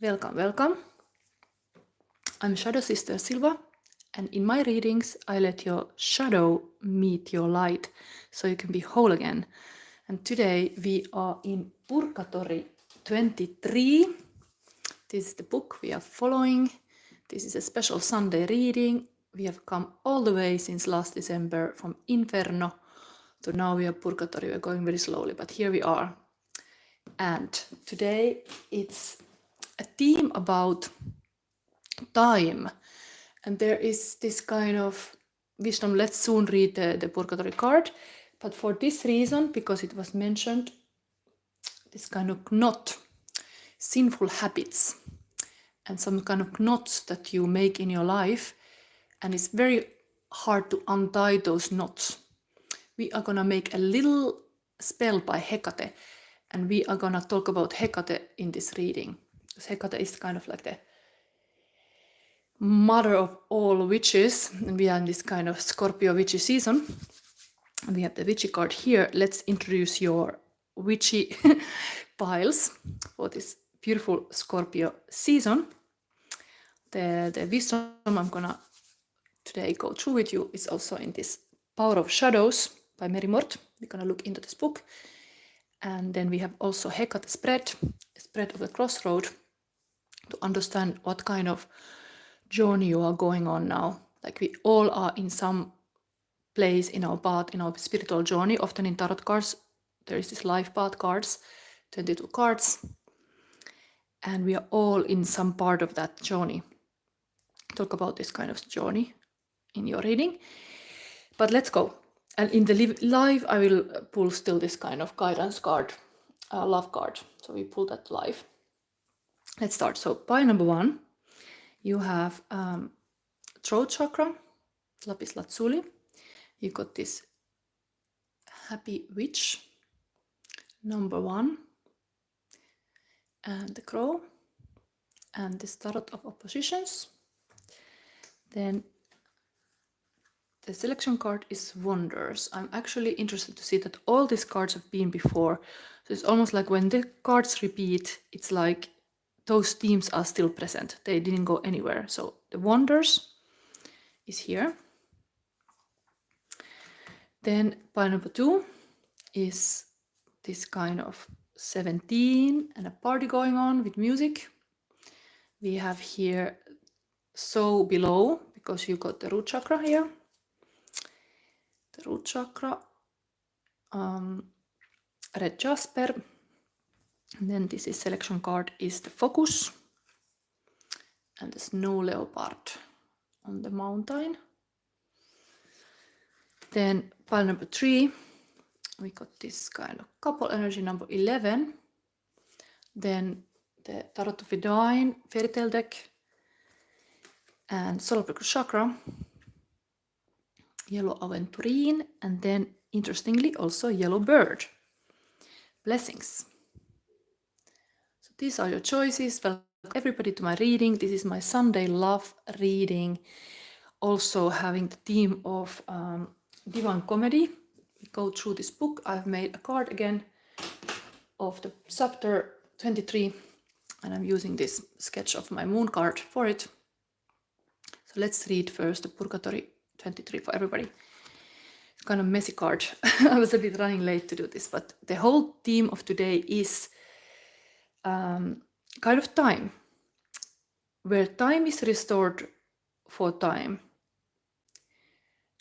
Welcome, welcome. I'm Shadow Sister Silva, and in my readings, I let your shadow meet your light so you can be whole again. And today we are in Purgatorio 23. This is the book we are following. This is a special Sunday reading. We have come all the way since last December from Inferno to now we are Purgatorio. We're going very slowly, but here we are. And today it's a theme about time, and there is this kind of wisdom. Let's soon read the Purgatory card, but for this reason, because it was mentioned, this kind of knot, sinful habits, and some kind of knots that you make in your life, and it's very hard to untie those knots. We are gonna make a little spell by Hekate, and we are gonna talk about Hekate in this reading, because Hekate is kind of like the mother of all witches, and we are in this kind of Scorpio witchy season. We have the witchy card here. Let's introduce your witchy piles for this beautiful Scorpio season. The wisdom I'm gonna today go through with you is also in this Power of Shadows by Mary Mort. We're gonna look into this book. And then we have also Hekate spread of the crossroad, to understand what kind of journey you are going on now. Like we all are in some place in our path, in our spiritual journey. Often in tarot cards, there is this life path cards, 22 cards, and we are all in some part of that journey. Talk about this kind of journey in your reading. But let's go. And in the live, I will pull still this kind of guidance card, love card. So we pull that live. Let's start. So pile number 1, you have throat chakra, lapis lazuli. You got this happy witch, number 1, and the crow, and the tarot of oppositions. Then the selection card is wonders. I'm actually interested to see that all these cards have been before. So it's almost like when the cards repeat, it's like those themes are still present. They didn't go anywhere. So the wonders is here. Then pile number 2 is this kind of 17 and a party going on with music. We have here so below, because you got the root chakra here. The root chakra, red jasper. And then this is selection card is the focus and the snow leopard on the mountain. Then pile number 3, we got this kind of couple energy, number 11. Then the Tarot of Divine fairy tale deck and solar plexus chakra, yellow aventurine, and then interestingly also yellow bird. Blessings. So these are your choices. Welcome everybody to my reading. This is my Sunday love reading, also having the theme of Divine Comedy. We go through this book. I've made a card again of the chapter 23, and I'm using this sketch of my moon card for it. So let's read first the Purgatorio 23 for everybody. It's kind of messy card. I was a bit running late to do this, but the whole theme of today is kind of time, where time is restored for time.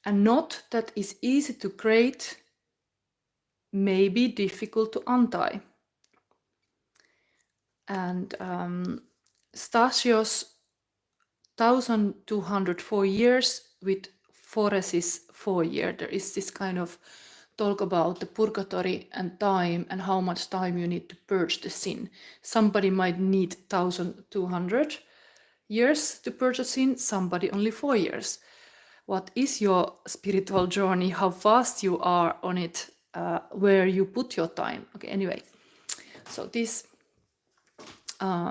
A knot that is easy to create may be difficult to untie. And Stasios 1204 years with Foresis 4 years. There is this kind of talk about the purgatory and time and how much time you need to purge the sin. Somebody might need 1200 years to purge a sin, somebody only 4 years. What is your spiritual journey? How fast you are on it? Where you put your time? Okay, anyway. So this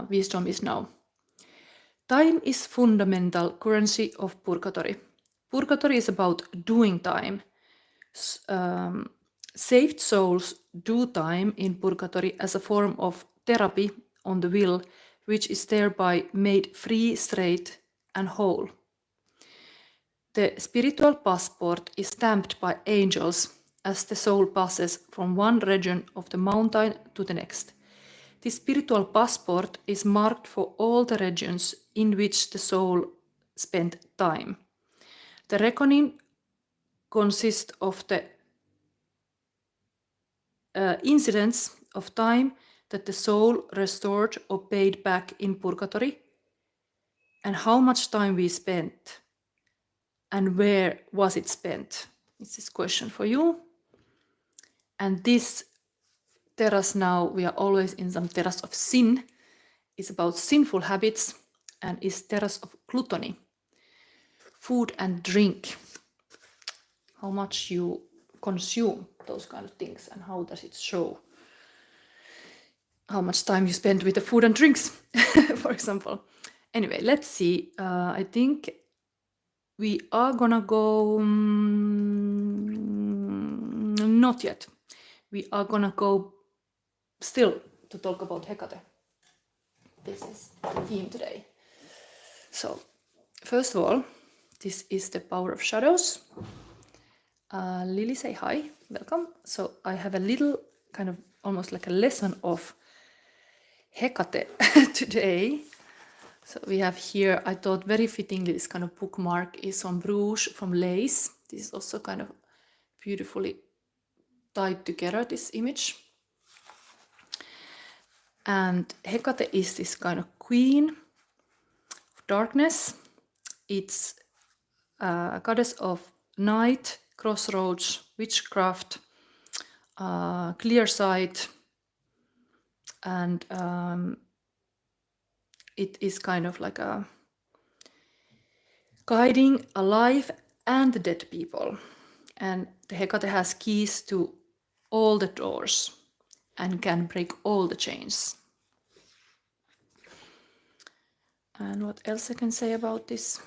wisdom is now. Time is fundamental currency of Purgatory. Purgatory is about doing time. Saved souls do time in Purgatory as a form of therapy on the will which is thereby made free, straight, and whole. The spiritual passport is stamped by angels as the soul passes from one region of the mountain to the next. This spiritual passport is marked for all the regions in which the soul spent time. The reckoning consists of the incidents of time that the soul restored or paid back in purgatory, and how much time we spent, and where was it spent. It's this question for you. And this terrace now, we are always in some terrace of sin, is about sinful habits, and is terrace of gluttony, food and drink, how much you consume those kind of things, and how does it show how much time you spend with the food and drinks, for example. Anyway, let's see. I think we are gonna go, not yet. We are gonna go still to talk about Hekate. This is the theme today. So, first of all, this is the power of shadows. Lily, say hi, welcome. So I have a little kind of almost like a lesson of Hekate today. So we have here, I thought very fittingly, this kind of bookmark is on Bruges from Lace. This is also kind of beautifully tied together, this image. And Hekate is this kind of queen of darkness. It's a goddess of night, crossroads, witchcraft, clear sight, and it is kind of like a guiding alive and dead people. And the Hekate has keys to all the doors and can break all the chains. And what else I can say about this?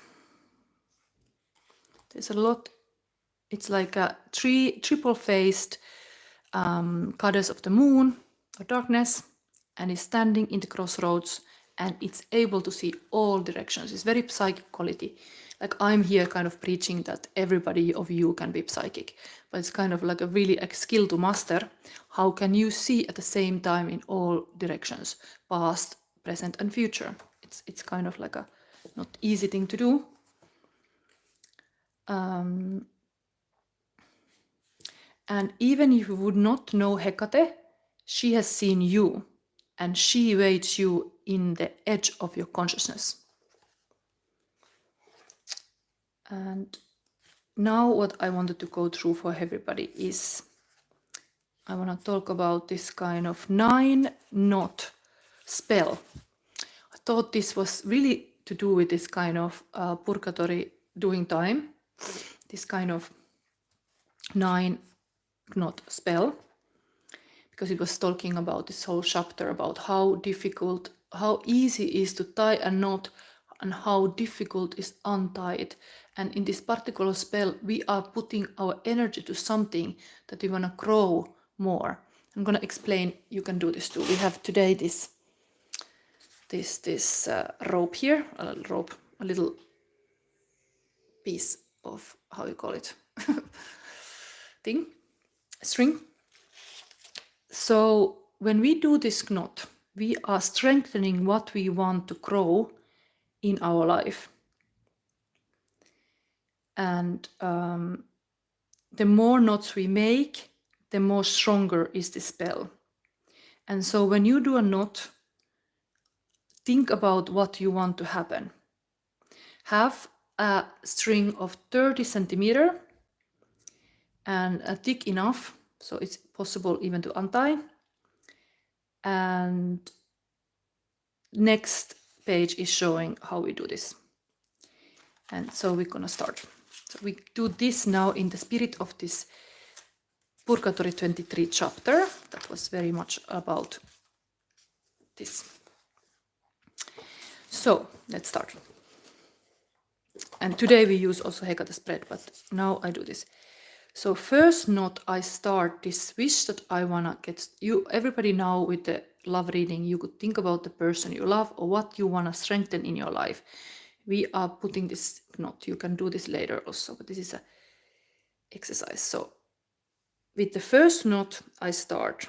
There's a lot. It's like a triple-faced goddess of the moon or darkness, and is standing in the crossroads, and it's able to see all directions. It's very psychic quality. Like I'm here kind of preaching that everybody of you can be psychic, but it's kind of like a really a skill to master. How can you see at the same time in all directions, past, present, and future? It's kind of like a not easy thing to do. And even if you would not know Hekate, she has seen you, and she waits you in the edge of your consciousness. And now what I wanted to go through for everybody is, I want to talk about this kind of 9-knot spell. I thought this was really to do with this kind of purgatory doing time, this kind of 9-knot spell, because it was talking about this whole chapter about how difficult, how easy it is to tie a knot and how difficult is untie it. And in this particular spell, we are putting our energy to something that we want to grow more. I'm going to explain, you can do this too. We have today this rope here, a little piece of, how you call it, string. So when we do this knot, we are strengthening what we want to grow in our life. And the more knots we make, the more stronger is the spell. And so when you do a knot, think about what you want to happen. Have a string of 30 centimeter and thick enough so it's possible even to untie. And next page is showing how we do this. And so we're gonna start. So we do this now in the spirit of this Purgatory 23 chapter. That was very much about this. So let's start. And today we use also Hekate spread, but now I do this. So first knot, I start this wish that I wanna get you, everybody now with the love reading, you could think about the person you love or what you want to strengthen in your life. We are putting this knot. You can do this later also, but this is an exercise. So with the first knot, I start.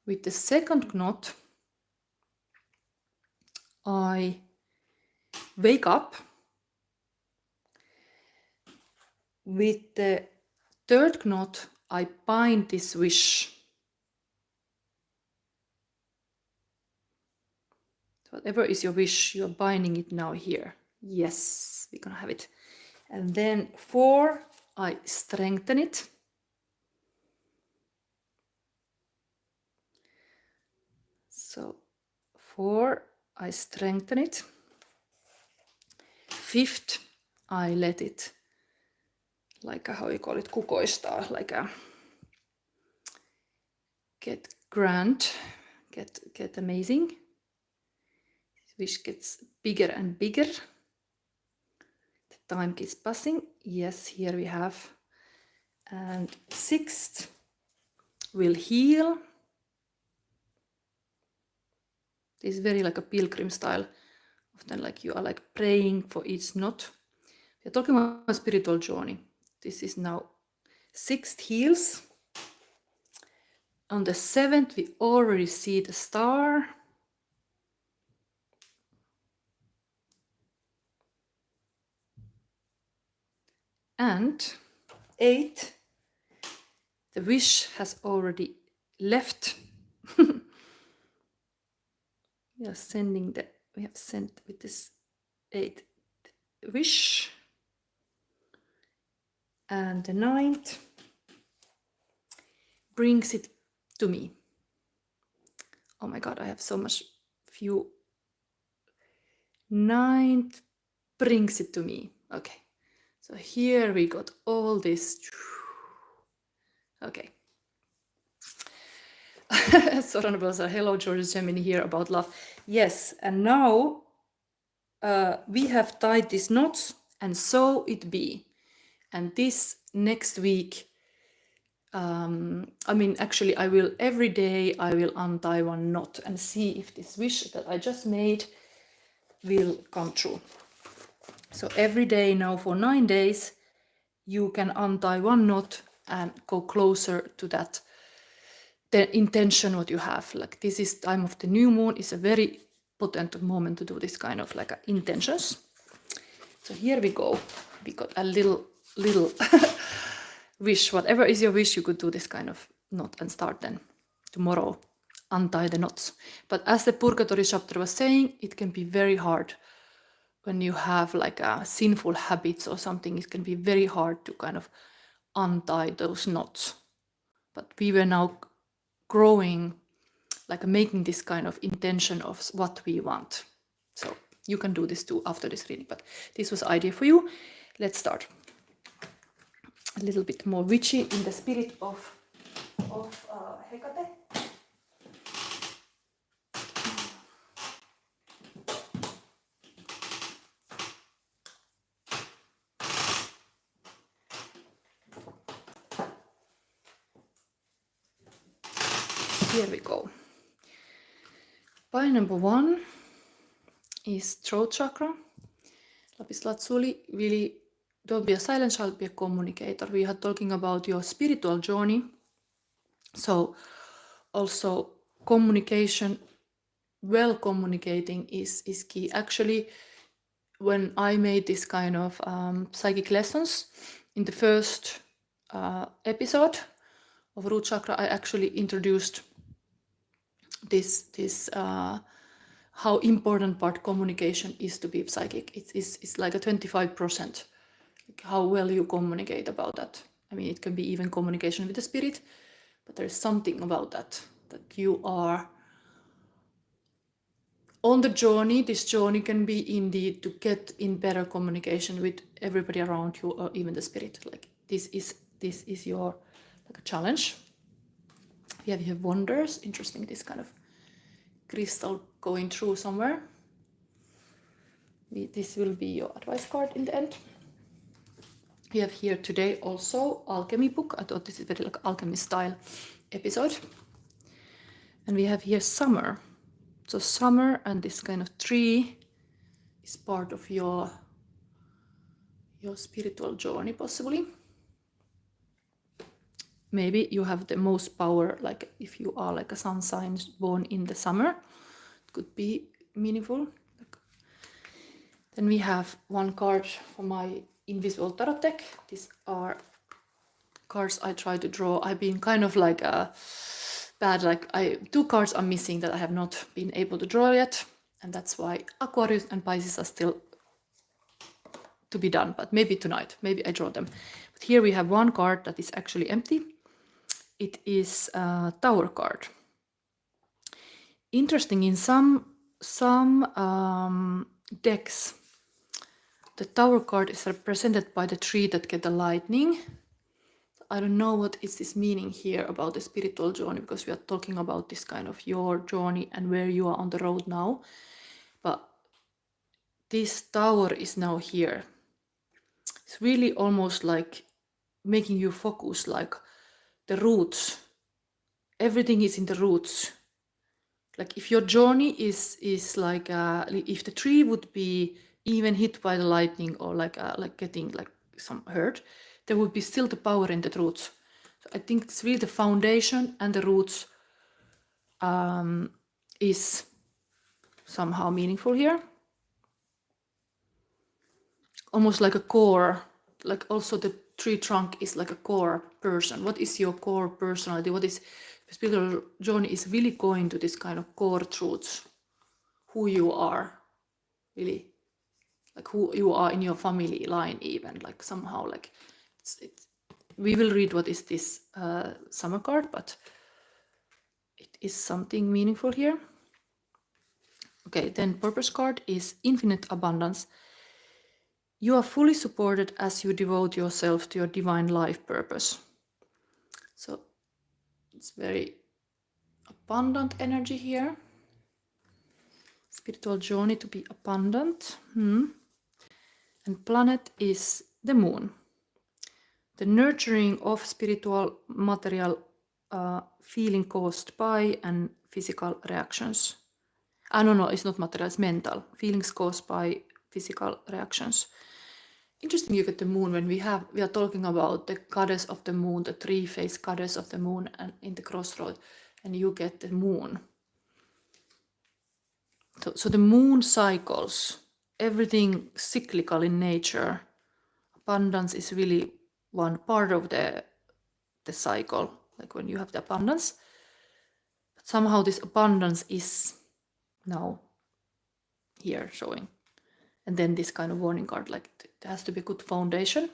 With the second knot, I wake up. With the third knot, I bind this wish. Whatever is your wish, you're binding it now here. Yes, we're gonna have it. And then 4, I strengthen it. So 4, I strengthen it. 5th, I let it, like how you call it, kukoistaa, like a get grand, get amazing. This wish gets bigger and bigger. The time keeps passing. Yes, here we have. And 6th, will heal. This is very like a pilgrim style. Often like you are like praying for each knot. We are talking about a spiritual journey. This is now 6th heals. On the 7th, we already see the star. And 8th, the wish has already left. We are sending we have sent with this 8th wish. And the 9th brings it to me. Oh my God, I have so much few. 9th brings it to me. Okay, so here we got all this. Okay. Soran was a hello, George Gemini here about love. Yes, and now we have tied these knots, and so it be. And this next week, I mean, actually, I will every day I will untie one knot and see if this wish that I just made will come true. So every day now for 9 days, you can untie one knot and go closer to that the intention what you have. Like this is time of the new moon, is a very potent moment to do this kind of like intentions. So here we go. We got a little wish. Whatever is your wish, you could do this kind of knot and start then tomorrow. Untie the knots. But as the Purgatorio chapter was saying, it can be very hard when you have like sinful habits or something. It can be very hard to kind of untie those knots. But we were now growing, like making this kind of intention of what we want. So you can do this too after this reading, but this was idea for you. Let's start. A little bit more witchy in the spirit of Hekate. Here we go. Pile number 1 is throat chakra. Lapis lazuli, really don't be a silent child, be a communicator. We are talking about your spiritual journey. So also communication, well communicating is key. Actually, when I made this kind of psychic lessons in the first episode of root chakra, I actually introduced this how important part communication is to be psychic. It's like a 25%, like how well you communicate about that. I mean, it can be even communication with the spirit, but there's something about that you are on the journey. This journey can be indeed to get in better communication with everybody around you or even the spirit. Like this is your like a challenge. We have here wonders. Interesting, this kind of crystal going through somewhere. This will be your advice card in the end. We have here today also alchemy book. I thought this is very like alchemy style episode. And we have here summer. So summer and this kind of tree is part of your spiritual journey, possibly. Maybe you have the most power, like if you are like a sun sign born in the summer, it could be meaningful. Then we have one card for my invisible tarot deck. These are cards I try to draw. I've been kind of like bad, like two cards are missing that I have not been able to draw yet, and that's why Aquarius and Pisces are still to be done, but maybe tonight, maybe I draw them. But here we have one card that is actually empty. It is a Tower card. Interesting, in some decks, the Tower card is represented by the tree that get the lightning. I don't know what is this meaning here about the spiritual journey, because we are talking about this kind of your journey and where you are on the road now. But this tower is now here. It's really almost like making you focus, like the roots. Everything is in the roots. Like if your journey is like if the tree would be even hit by the lightning or like getting like some hurt, there would be still the power in the roots. So I think it's really the foundation and the roots is somehow meaningful here. Almost like a core, like also the tree trunk is like a core person. What is your core personality? What is spiritual journey is really going to this kind of core truths, who you are, really, like who you are in your family line, even like somehow like it's we will read what is this summer card, but it is something meaningful here. Okay, then purpose card is infinite abundance. You are fully supported as you devote yourself to your divine life purpose. So it's very abundant energy here. Spiritual journey to be abundant. And planet is the moon. The nurturing of spiritual material feeling caused by and physical reactions. No, it's not material, it's mental. Feelings caused by physical reactions. Interesting you get the moon when we are talking about the goddess of the moon, the three-faced goddess of the moon and in the crossroad, and you get the moon. So the moon cycles, everything cyclical in nature. Abundance is really one part of the cycle, like when you have the abundance. But somehow this abundance is now here showing. And then this kind of warning card, like there has to be a good foundation.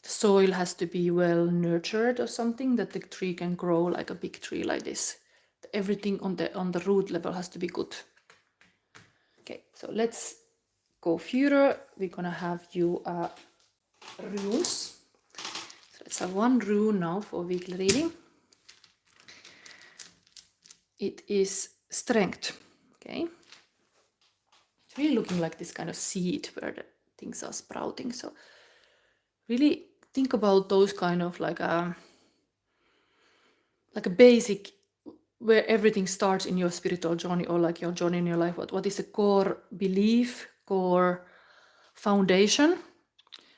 The soil has to be well nurtured or something, that the tree can grow like a big tree like this. Everything on the root level has to be good. Okay, so let's go further. We're gonna have you runes. So let's have one rune now for weekly reading. It is strength. Okay. It's really looking like this kind of seed where the things are sprouting. So really think about those kind of like a basic where everything starts in your spiritual journey or like your journey in your life. What is the core belief, core foundation?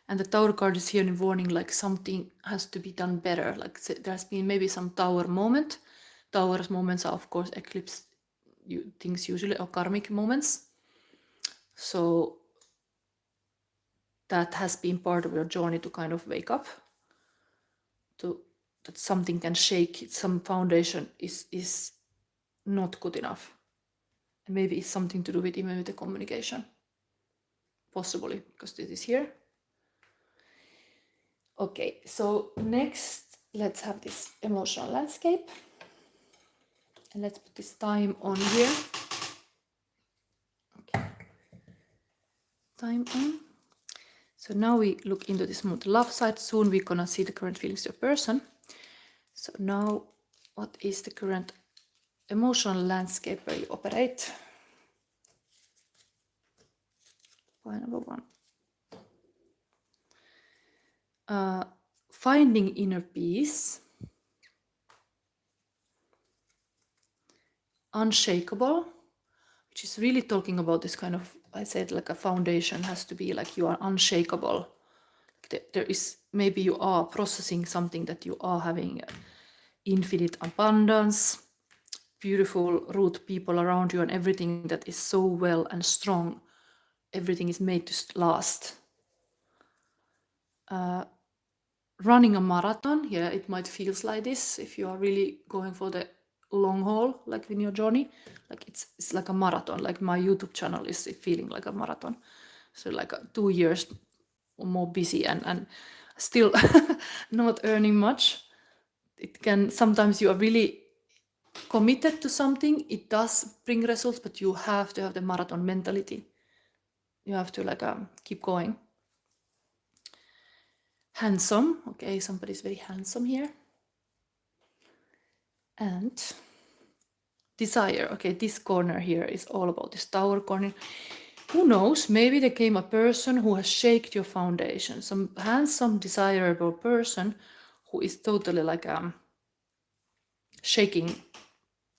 And the Tower card is here in warning, like something has to be done better. Like there's been maybe some Tower moment. Tower moments are of course eclipse things usually, or karmic moments. So that has been part of your journey to kind of wake up to that something can shake, some foundation is not good enough. And maybe it's something to do with even with the communication. Possibly, because this is here. Okay, so next let's have this emotional landscape. And let's put this time on here. Okay. Time on. So now we look into this more love side. Soon we're gonna see the current feelings of your person. So now, what is the current emotional landscape where you operate? Point number one. Finding inner peace. unshakable, which is really talking about this kind of, I said, like a foundation has to be like you are unshakable. There is, maybe you are processing something that you are having infinite abundance, beautiful root people around you, and everything that is so well and strong. Everything is made to last. Running a marathon, yeah, it might feels like this if you are really going for the long haul, like in your journey. Like it's like a marathon. Like my YouTube channel is feeling like a marathon. So like 2 years or more busy and still not earning much. It can, sometimes you are really committed to something, it does bring results, but you have to have the marathon mentality. You have to like keep going. Handsome, okay, somebody's very handsome here. And desire, okay, this corner here is all about this tower corner. Who knows, maybe there came a person who has shaken your foundation, some handsome, desirable person who is totally like shaking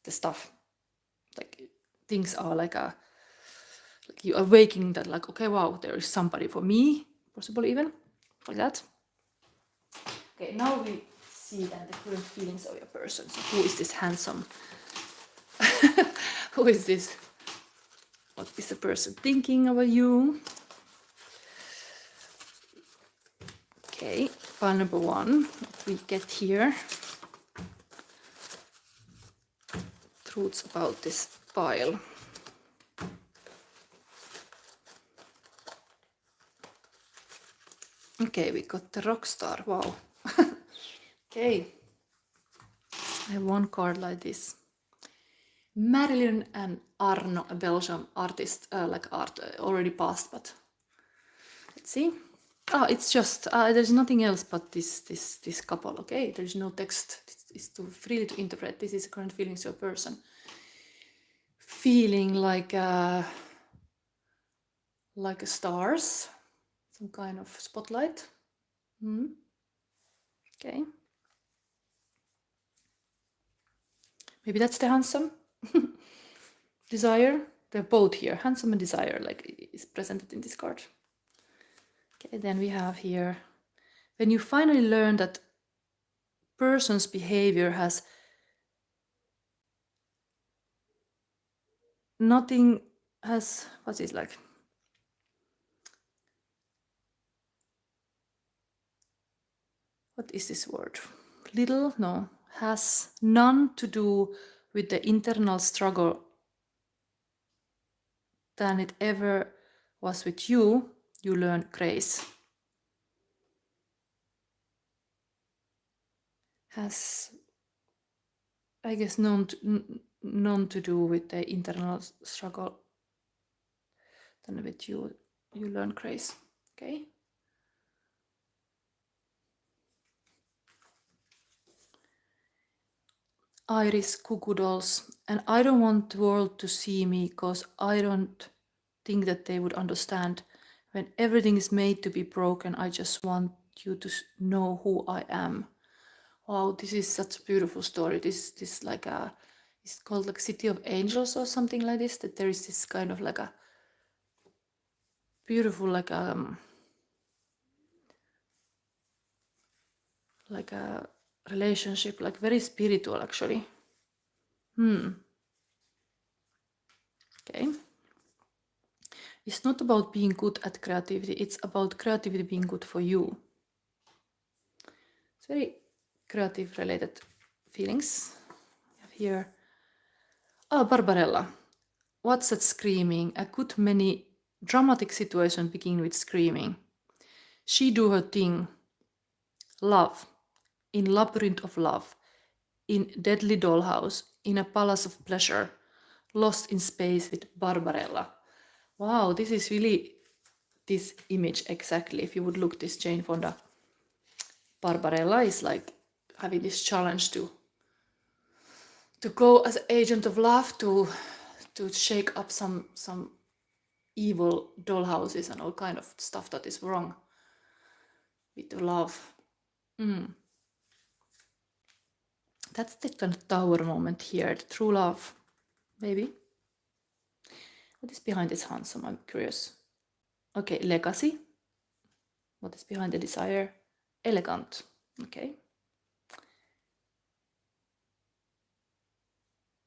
the stuff. Like things are like you are waking that like, okay, wow, there is somebody for me, possibly even like that. Okay, now we see then the current feelings of your person. So who is this handsome? Who is this? What is the person thinking about you? Okay, pile number 1, what we get here. Truths about this pile. Okay, we got the rock star, wow. Okay, I have one card like this. Marilyn and Arno, a Belgian artist, like art, already passed, but let's see. Oh, it's just, there's nothing else but this couple, okay? There's no text, it's too freely to interpret. This is the current feelings of a person. Feeling like a stars, some kind of spotlight. Okay. Maybe that's the handsome. Desire. They're both here. Handsome and desire, like is presented in this card. Okay, then we have here, when you finally learn that person's behavior has nothing, has, what's it like? What is this word? Little? No. Has none to do with the internal struggle than it ever was with you, you learn grace. Has, I guess, none to do with the internal struggle than with you, you learn grace. Okay. Iris Kukudolls, and I don't want the world to see me because I don't think that they would understand. When everything is made to be broken, I just want you to know who I am. Wow, this is such a beautiful story. This like a, it's called like City of Angels or something like this, that there is this kind of like a beautiful like a relationship, like very spiritual actually. Okay. It's not about being good at creativity, it's about creativity being good for you. It's very creative related feelings. We have here, Barbarella. What's that screaming? A good many dramatic situations begin with screaming. She do her thing. Love. In labyrinth of love. In deadly dollhouse. In a palace of pleasure. Lost in space with Barbarella. Wow, this is really this image exactly. If you would look this Jane Fonda, Barbarella is like having this challenge to go as agent of love to shake up some evil dollhouses and all kind of stuff that is wrong with the love. That's the kind of tower moment here, the true love. maybe. What is behind this handsome? I'm curious. Okay, legacy. What is behind the desire? Elegant. Okay.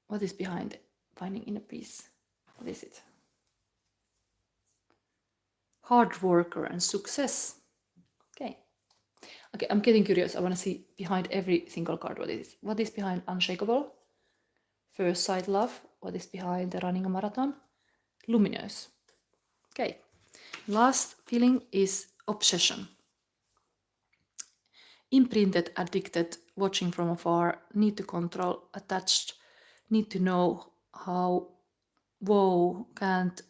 What is behind finding inner peace? What is it? Hard worker and success. Okay. Okay, I'm getting curious. I want to see behind every single card what it is. What is behind unshakable? First sight love. What is behind the running a marathon? Luminous. Okay. Last feeling is obsession. Imprinted, addicted, watching from afar, need to control, attached, need to know how, whoa, can't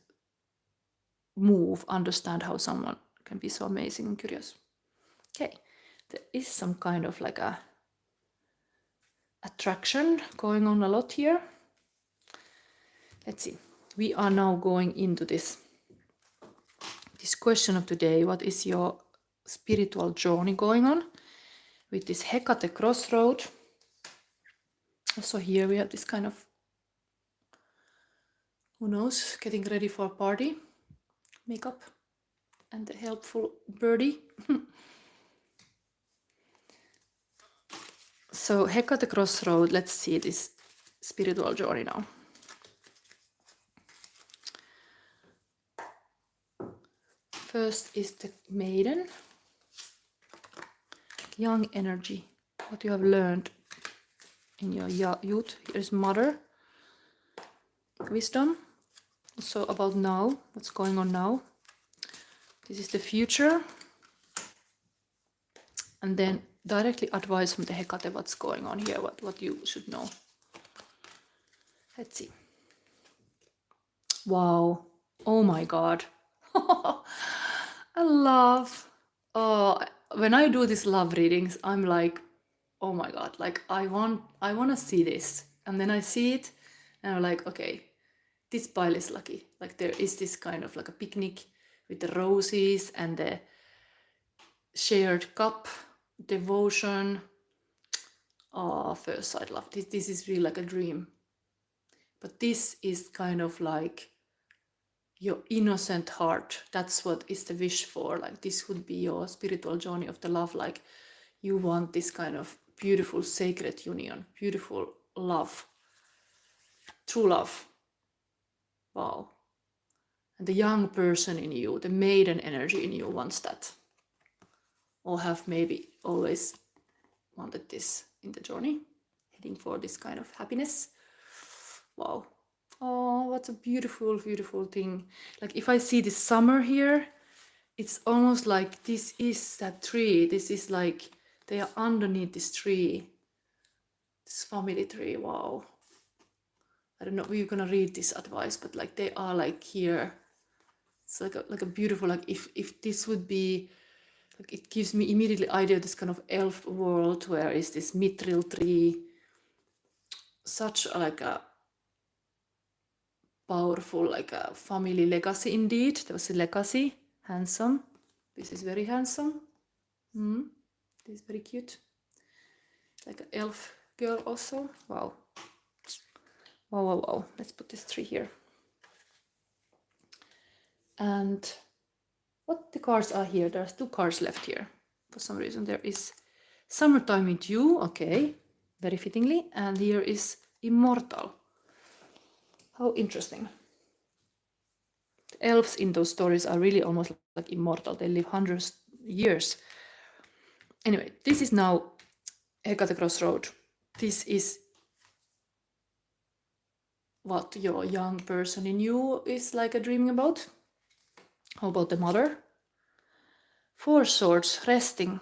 move, understand how someone can be so amazing and curious. Okay, there is some kind of like a attraction going on a lot here. Let's see. We are now going into this question of today. What is your spiritual journey going on with this Hekate crossroad? Also here we have this kind of, who knows, getting ready for a party makeup and the helpful birdie. So Hekate crossroad, let's see this spiritual journey now. First is the maiden, young energy, what you have learned in your youth. Here's mother, wisdom, also about now, what's going on now. This is the future, and then directly advice from the Hekate, what's going on here, what you should know. Let's see. Wow, oh my god. I love, when I do these love readings, I'm like, oh my god, like I want to see this, and then I see it and I'm like, okay, this pile is lucky. Like there is this kind of like a picnic with the roses and the shared cup, devotion. Oh, first sight love. This is really like a dream. But this is kind of like your innocent heart. That's what is the wish for. Like this would be your spiritual journey of the love. Like you want this kind of beautiful sacred union, beautiful love, true love. Wow. And the young person in you, the maiden energy in you wants that. Or have maybe always wanted this in the journey, heading for this kind of happiness. Wow. Oh, what a beautiful, beautiful thing. Like if I see this summer here, it's almost like this is that tree. This is like they are underneath this tree, this family tree. Wow. I don't know if you're gonna read this advice, but like they are like here. It's like a beautiful, like if this would be, like it gives me immediately idea of this kind of elf world where is this mithril tree, such like a powerful, like a family legacy indeed. There was a legacy, handsome. This is very handsome. This is very cute. Like an elf girl also. Wow. Wow, wow, wow. Let's put this tree here. And what the cards are here? There's 2 cards left here. For some reason there is summertime with you. Okay, very fittingly. And here is immortal. How interesting. The elves in those stories are really almost like immortal. They live hundreds years. Anyway, this is now Hekate crossroad. This is what your young person in you is like a dreaming about. How about the mother? 4 swords, resting.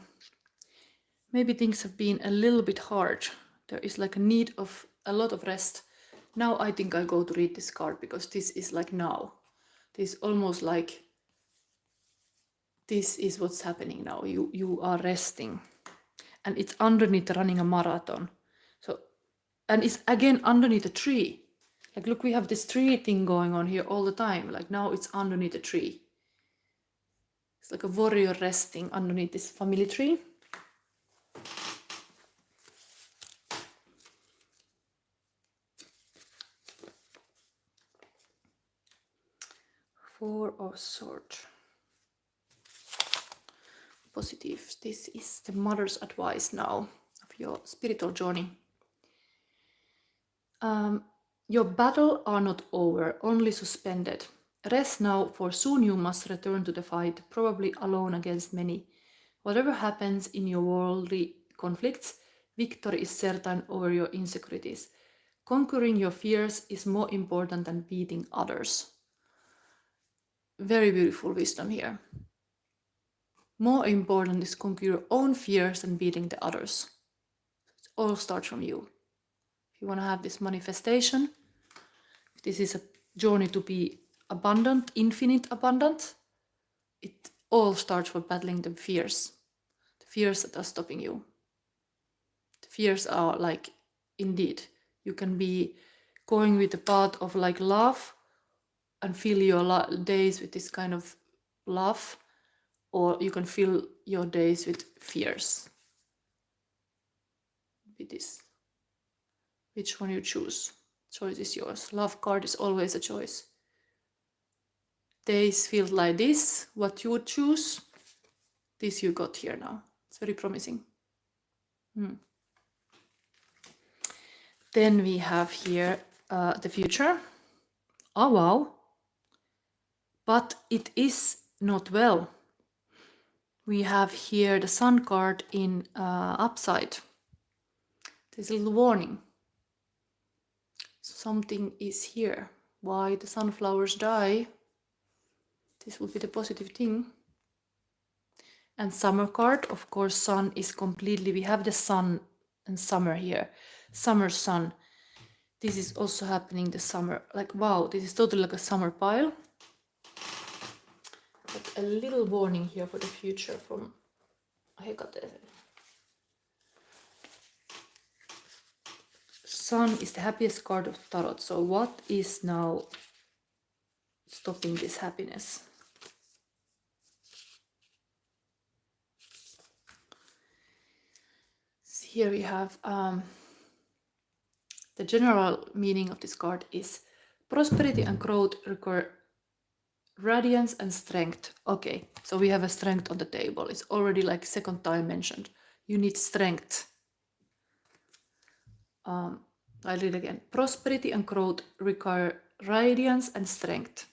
Maybe things have been a little bit hard. There is like a need of a lot of rest. Now I think I go to read this card because this is like now. This is almost like this is what's happening now. You are resting. And it's underneath running a marathon. So, and it's again underneath a tree. Like look, we have this tree thing going on here all the time. Like now it's underneath a tree. It's like a warrior resting underneath this family tree. Four of Swords. Positive. This is the mother's advice now of your spiritual journey. Your battle are not over, only suspended. Rest now, for soon you must return to the fight, probably alone against many. Whatever happens in your worldly conflicts, victory is certain over your insecurities. Conquering your fears is more important than beating others. Very beautiful wisdom here. More important is conquer your own fears than beating the others. It all starts from you. If you want to have this manifestation, if this is a journey to be abundant, infinite abundant, it all starts with battling the fears that are stopping you. The fears are like, indeed, you can be going with the path of like love and fill your days with this kind of love, or you can fill your days with fears. With this, which one you choose? Choice is yours. Love card is always a choice. Days filled like this, what you would choose, this you got here now. It's very promising. Then we have here the future. Oh wow. But it is not well. We have here the Sun card in upside. There's a little warning. Something is here. Why the sunflowers die? This will be the positive thing. And summer card, of course, sun is completely, we have the sun and summer here. Summer sun. This is also happening the summer. Like, wow, this is totally like a summer pile. But a little warning here for the future from Hekate. Sun is the happiest card of Tarot. So what is now stopping this happiness? So here we have the general meaning of this card is prosperity and growth require radiance and strength. Okay, so we have a strength on the table. It's already like second time mentioned. You need strength. I'll read again. Prosperity and growth require radiance and strength.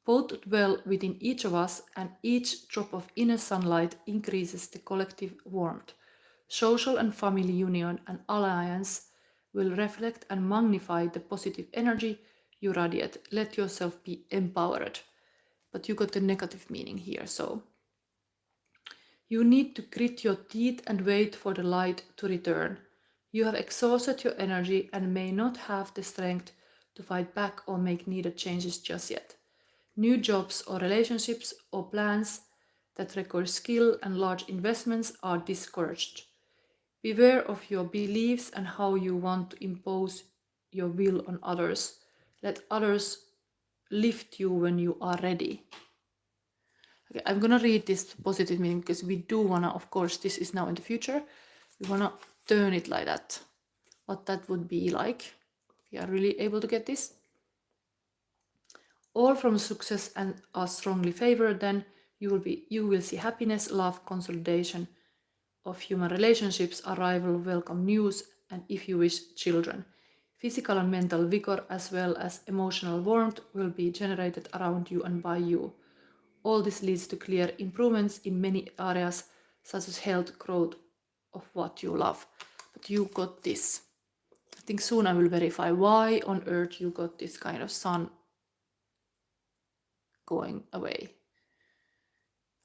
Both dwell within each of us, and each drop of inner sunlight increases the collective warmth. Social and family union and alliance will reflect and magnify the positive energy you radiate. Let yourself be empowered. But you got the negative meaning here, so you need to grit your teeth and wait for the light to return. You have exhausted your energy and may not have the strength to fight back or make needed changes just yet. New jobs or relationships or plans that require skill and large investments are discouraged. Beware of your beliefs and how you want to impose your will on others. Let others lift you when you are ready. Okay, I'm gonna read this positive meaning because we do wanna, of course, this is now in the future. We wanna turn it like that. What that would be like. We are really able to get this. All from success and are strongly favored, then you will see happiness, love, consolidation of human relationships, arrival, welcome news, and if you wish, children. Physical and mental vigor as well as emotional warmth will be generated around you and by you. All this leads to clear improvements in many areas such as health, growth of what you love. But you got this. I think soon I will verify why on earth you got this kind of sun going away.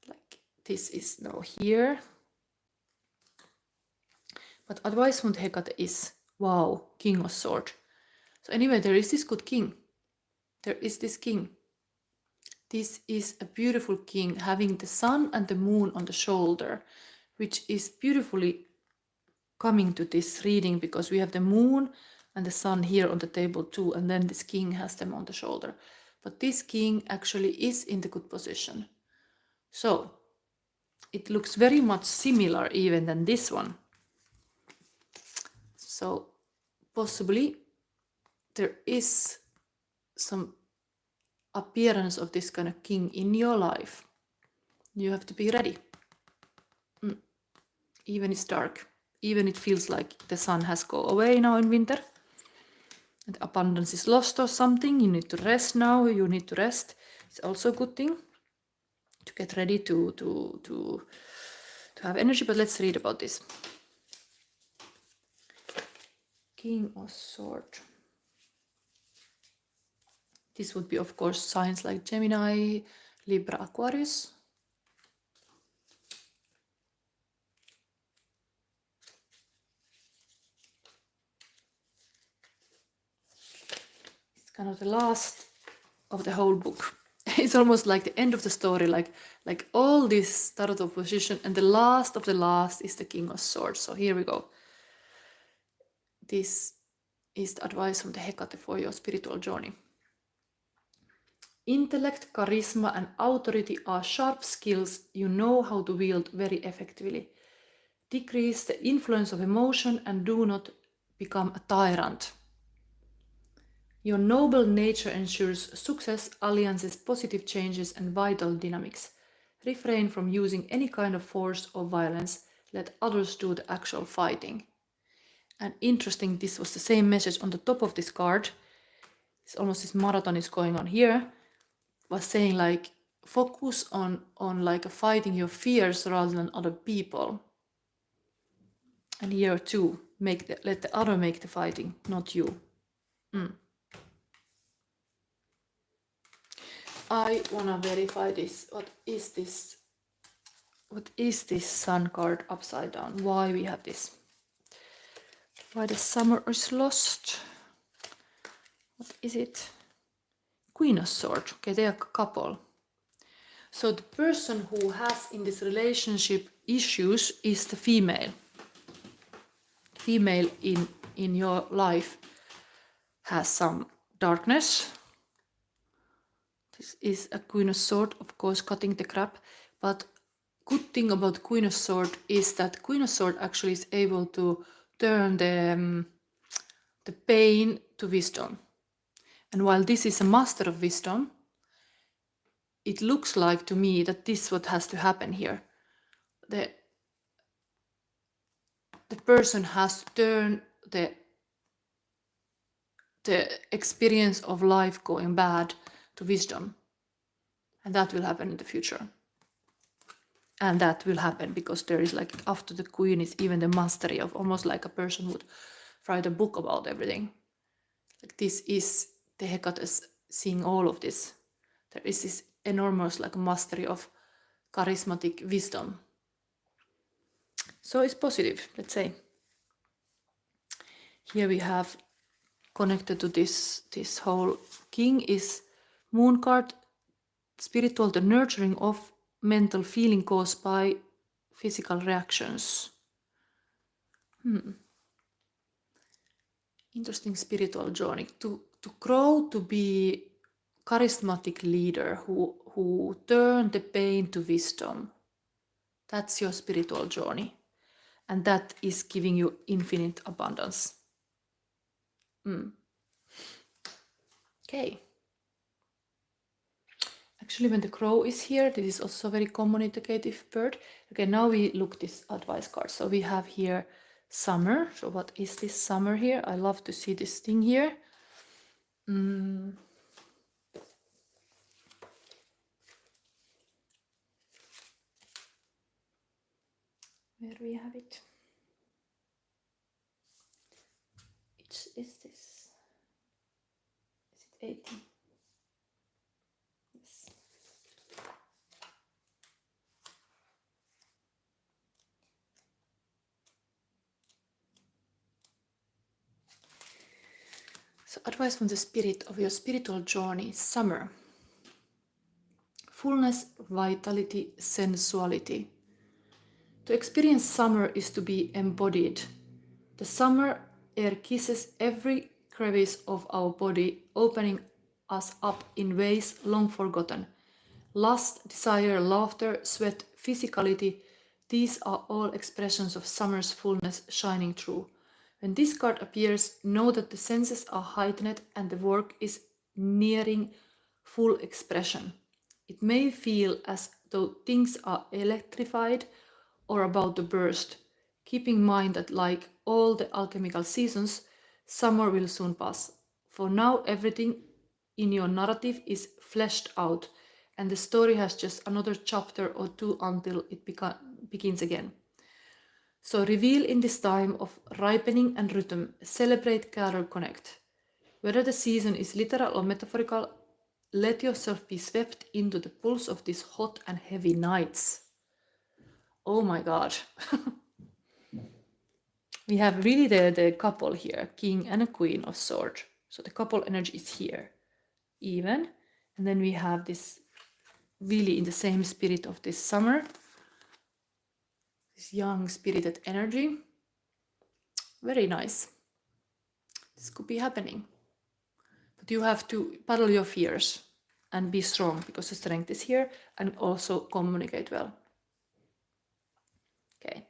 Like this is now here. But advice from Hekate is, wow, King of Swords. So anyway, there is this good king. There is this king. This is a beautiful king having the sun and the moon on the shoulder, which is beautifully coming to this reading because we have the moon and the sun here on the table too, and then this king has them on the shoulder. But this king actually is in the good position. So it looks very much similar even than this one. So possibly there is some appearance of this kind of king in your life. You have to be ready. Even it's dark, even it feels like the sun has gone away now in winter, and abundance is lost or something. You need to rest now. You need to rest. It's also a good thing to get ready to have energy. But let's read about this. King of Swords. This would be, of course, signs like Gemini, Libra, Aquarius. It's kind of the last of the whole book. It's almost like the end of the story, like all this tarot opposition, and the last of the last is the King of Swords. So here we go. This is the advice from the Hekate for your spiritual journey. Intellect, charisma, and authority are sharp skills you know how to wield very effectively. Decrease the influence of emotion and do not become a tyrant. Your noble nature ensures success, alliances, positive changes, and vital dynamics. Refrain from using any kind of force or violence. Let others do the actual fighting. And interesting, this was the same message on the top of this card. It's almost this marathon is going on here. Was saying like focus on like fighting your fears rather than other people. And here too, let the other make the fighting, not you. I wanna verify this. What is this? What is this sun card upside down? Why we have this? Why the summer is lost? What is it? Queen of Swords. Okay, they are a couple. So the person who has in this relationship issues is the female. Female in your life has some darkness. This is a Queen of Swords, of course, cutting the crap. But good thing about Queen of Swords is that Queen of Swords actually is able to turn the pain to wisdom. And while this is a master of wisdom, it looks like to me that this is what has to happen here. The person has to turn the experience of life going bad to wisdom. And that will happen in the future. And that will happen because there is like after the queen is even the mastery of almost like a person would write a book about everything. Like this is the Hekate seeing all of this. There is this enormous like mastery of charismatic wisdom. So it's positive, let's say. Here we have connected to this whole king is moon card, spiritual, the nurturing of mental feeling caused by physical reactions. Interesting spiritual journey. To grow to be charismatic leader who turn the pain to wisdom. That's your spiritual journey. And that is giving you infinite abundance. Okay. Actually, when the crow is here, this is also a very communicative bird. Okay, now we look this advice card. So we have here summer. So what is this summer here? I love to see this thing here. Where we have it? Which is this? Is it 18? Yes. So advice from the spirit of your spiritual journey is summer. Fullness, vitality, sensuality. To experience summer is to be embodied. The summer air kisses every crevice of our body, opening us up in ways long forgotten. Lust, desire, laughter, sweat, physicality, these are all expressions of summer's fullness shining through. When this card appears, know that the senses are heightened and the work is nearing full expression. It may feel as though things are electrified or about to burst. Keep in mind that, like all the alchemical seasons, summer will soon pass. For now, everything in your narrative is fleshed out, and the story has just another chapter or two until it begins again. So reveal in this time of ripening and rhythm, celebrate, gather, connect. Whether the season is literal or metaphorical, let yourself be swept into the pulse of these hot and heavy nights. Oh my god. We have really the couple here, king and a queen of swords. So the couple energy is here, even. And then we have this really in the same spirit of this summer, this young spirited energy. Very nice. This could be happening. But you have to battle your fears and be strong, because the strength is here, and also communicate well. Okay.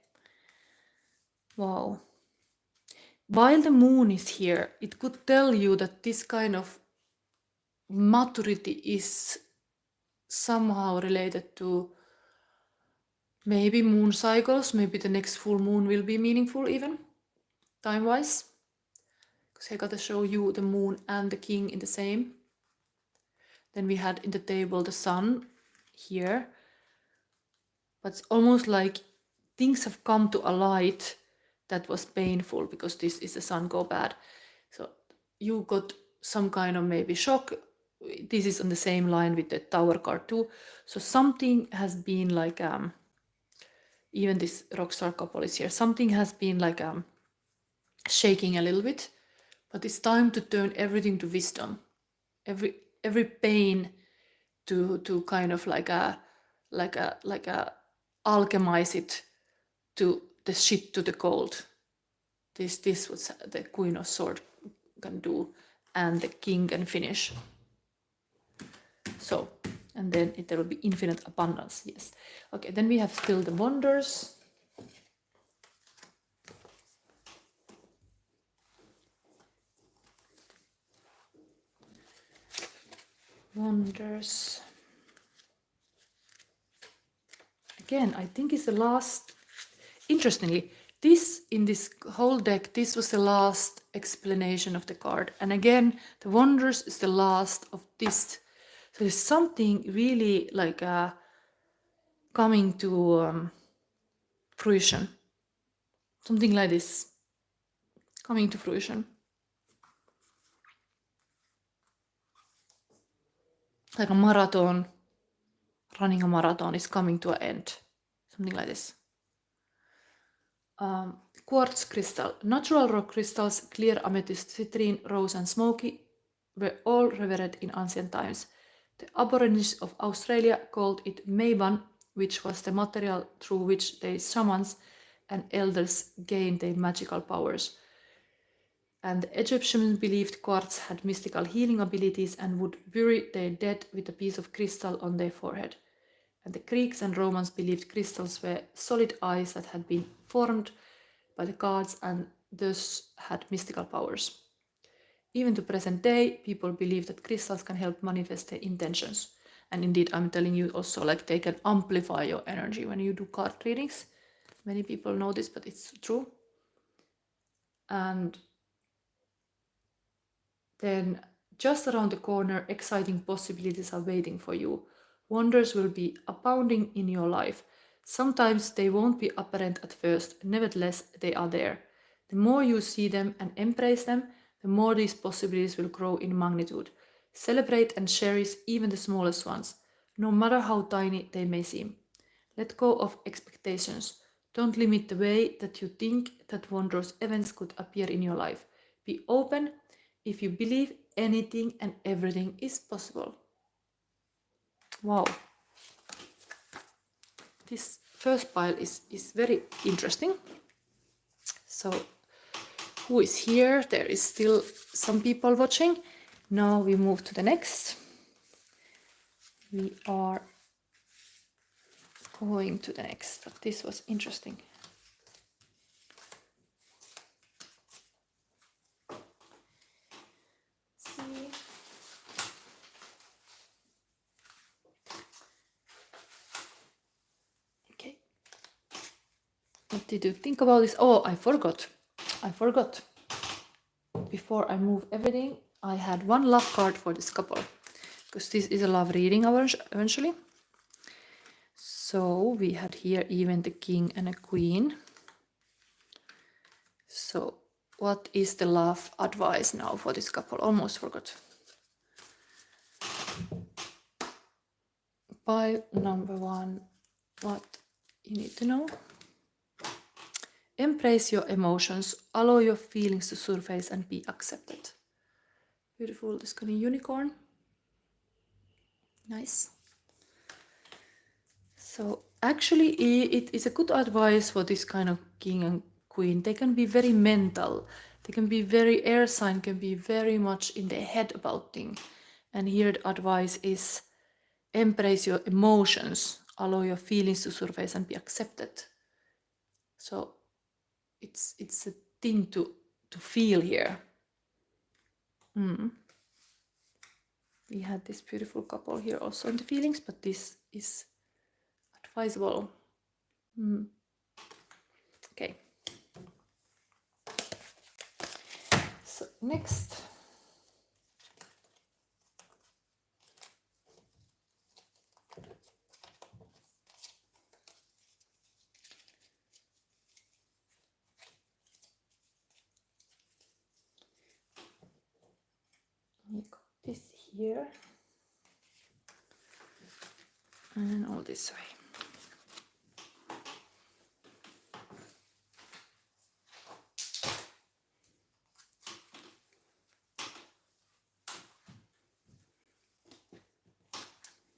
Wow. While the moon is here, it could tell you that this kind of maturity is somehow related to maybe moon cycles. Maybe the next full moon will be meaningful even, time-wise. Because Hekate show you the moon and the king in the same. Then we had in the table the sun here. But it's almost like things have come to a light that was painful, because this is the sun go bad. So you got some kind of maybe shock. This is on the same line with the tower card too. So something has been like, even this rockstar couple is here. Something has been like shaking a little bit, but it's time to turn everything to wisdom. Every pain to kind of like a alchemize it to the shit to the gold. This what the Queen of Swords can do, and the King can finish. So, and then there will be infinite abundance. Yes. Okay. Then we have still the wonders. Wonders. Again, I think it's the last. Interestingly, this in this whole deck, this was the last explanation of the card. And again, the wonders is the last of this. So there's something really like coming to fruition. Something like this coming to fruition. Like a marathon, running a marathon is coming to an end. Something like this. Quartz crystal. Natural rock crystals, clear amethyst, citrine, rose and smoky, were all revered in ancient times. The Aborigines of Australia called it Meiban, which was the material through which their shamans and elders gained their magical powers. And the Egyptians believed quartz had mystical healing abilities and would bury their dead with a piece of crystal on their forehead. And the Greeks and Romans believed crystals were solid eyes that had been formed by the gods and thus had mystical powers. Even to present day, people believe that crystals can help manifest their intentions. And indeed, I'm telling you also, like, they can amplify your energy when you do card readings. Many people know this, but it's true. And then just around the corner, exciting possibilities are waiting for you. Wonders will be abounding in your life. Sometimes they won't be apparent at first, nevertheless, they are there. The more you see them and embrace them, the more these possibilities will grow in magnitude. Celebrate and cherish even the smallest ones, no matter how tiny they may seem. Let go of expectations. Don't limit the way that you think that wondrous events could appear in your life. Be open. If you believe, anything and everything is possible. Wow. This first pile is very interesting. So, who is here? There is still some people watching. Now we move to the next. We are going to the next, but this was interesting. What did you think about this? Oh, I forgot. Before I move everything, I had one love card for this couple, because this is a love reading eventually. So we had here even the king and a queen. So what is the love advice now for this couple? Almost forgot. Pile number 1, what you need to know. Embrace your emotions, allow your feelings to surface and be accepted. Beautiful, this kind of unicorn. Nice. So actually it is a good advice for this kind of king and queen. They can be very mental. They can be very air sign, can be very much in their head about things. And here the advice is embrace your emotions, allow your feelings to surface and be accepted. So it's a thing to feel here. We had this beautiful couple here also in the feelings, but this is advisable. Okay. So next. We got this here. And all this way.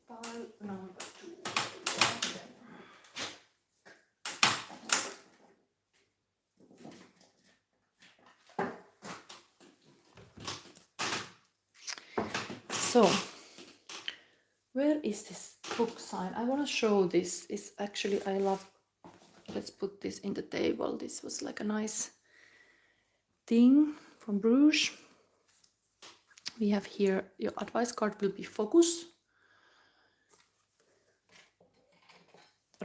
Pile number 2. So, where is this book sign? I want to show this. It's actually, I love, let's put this in the table. This was like a nice thing from Bruges. We have here, your advice card will be focus.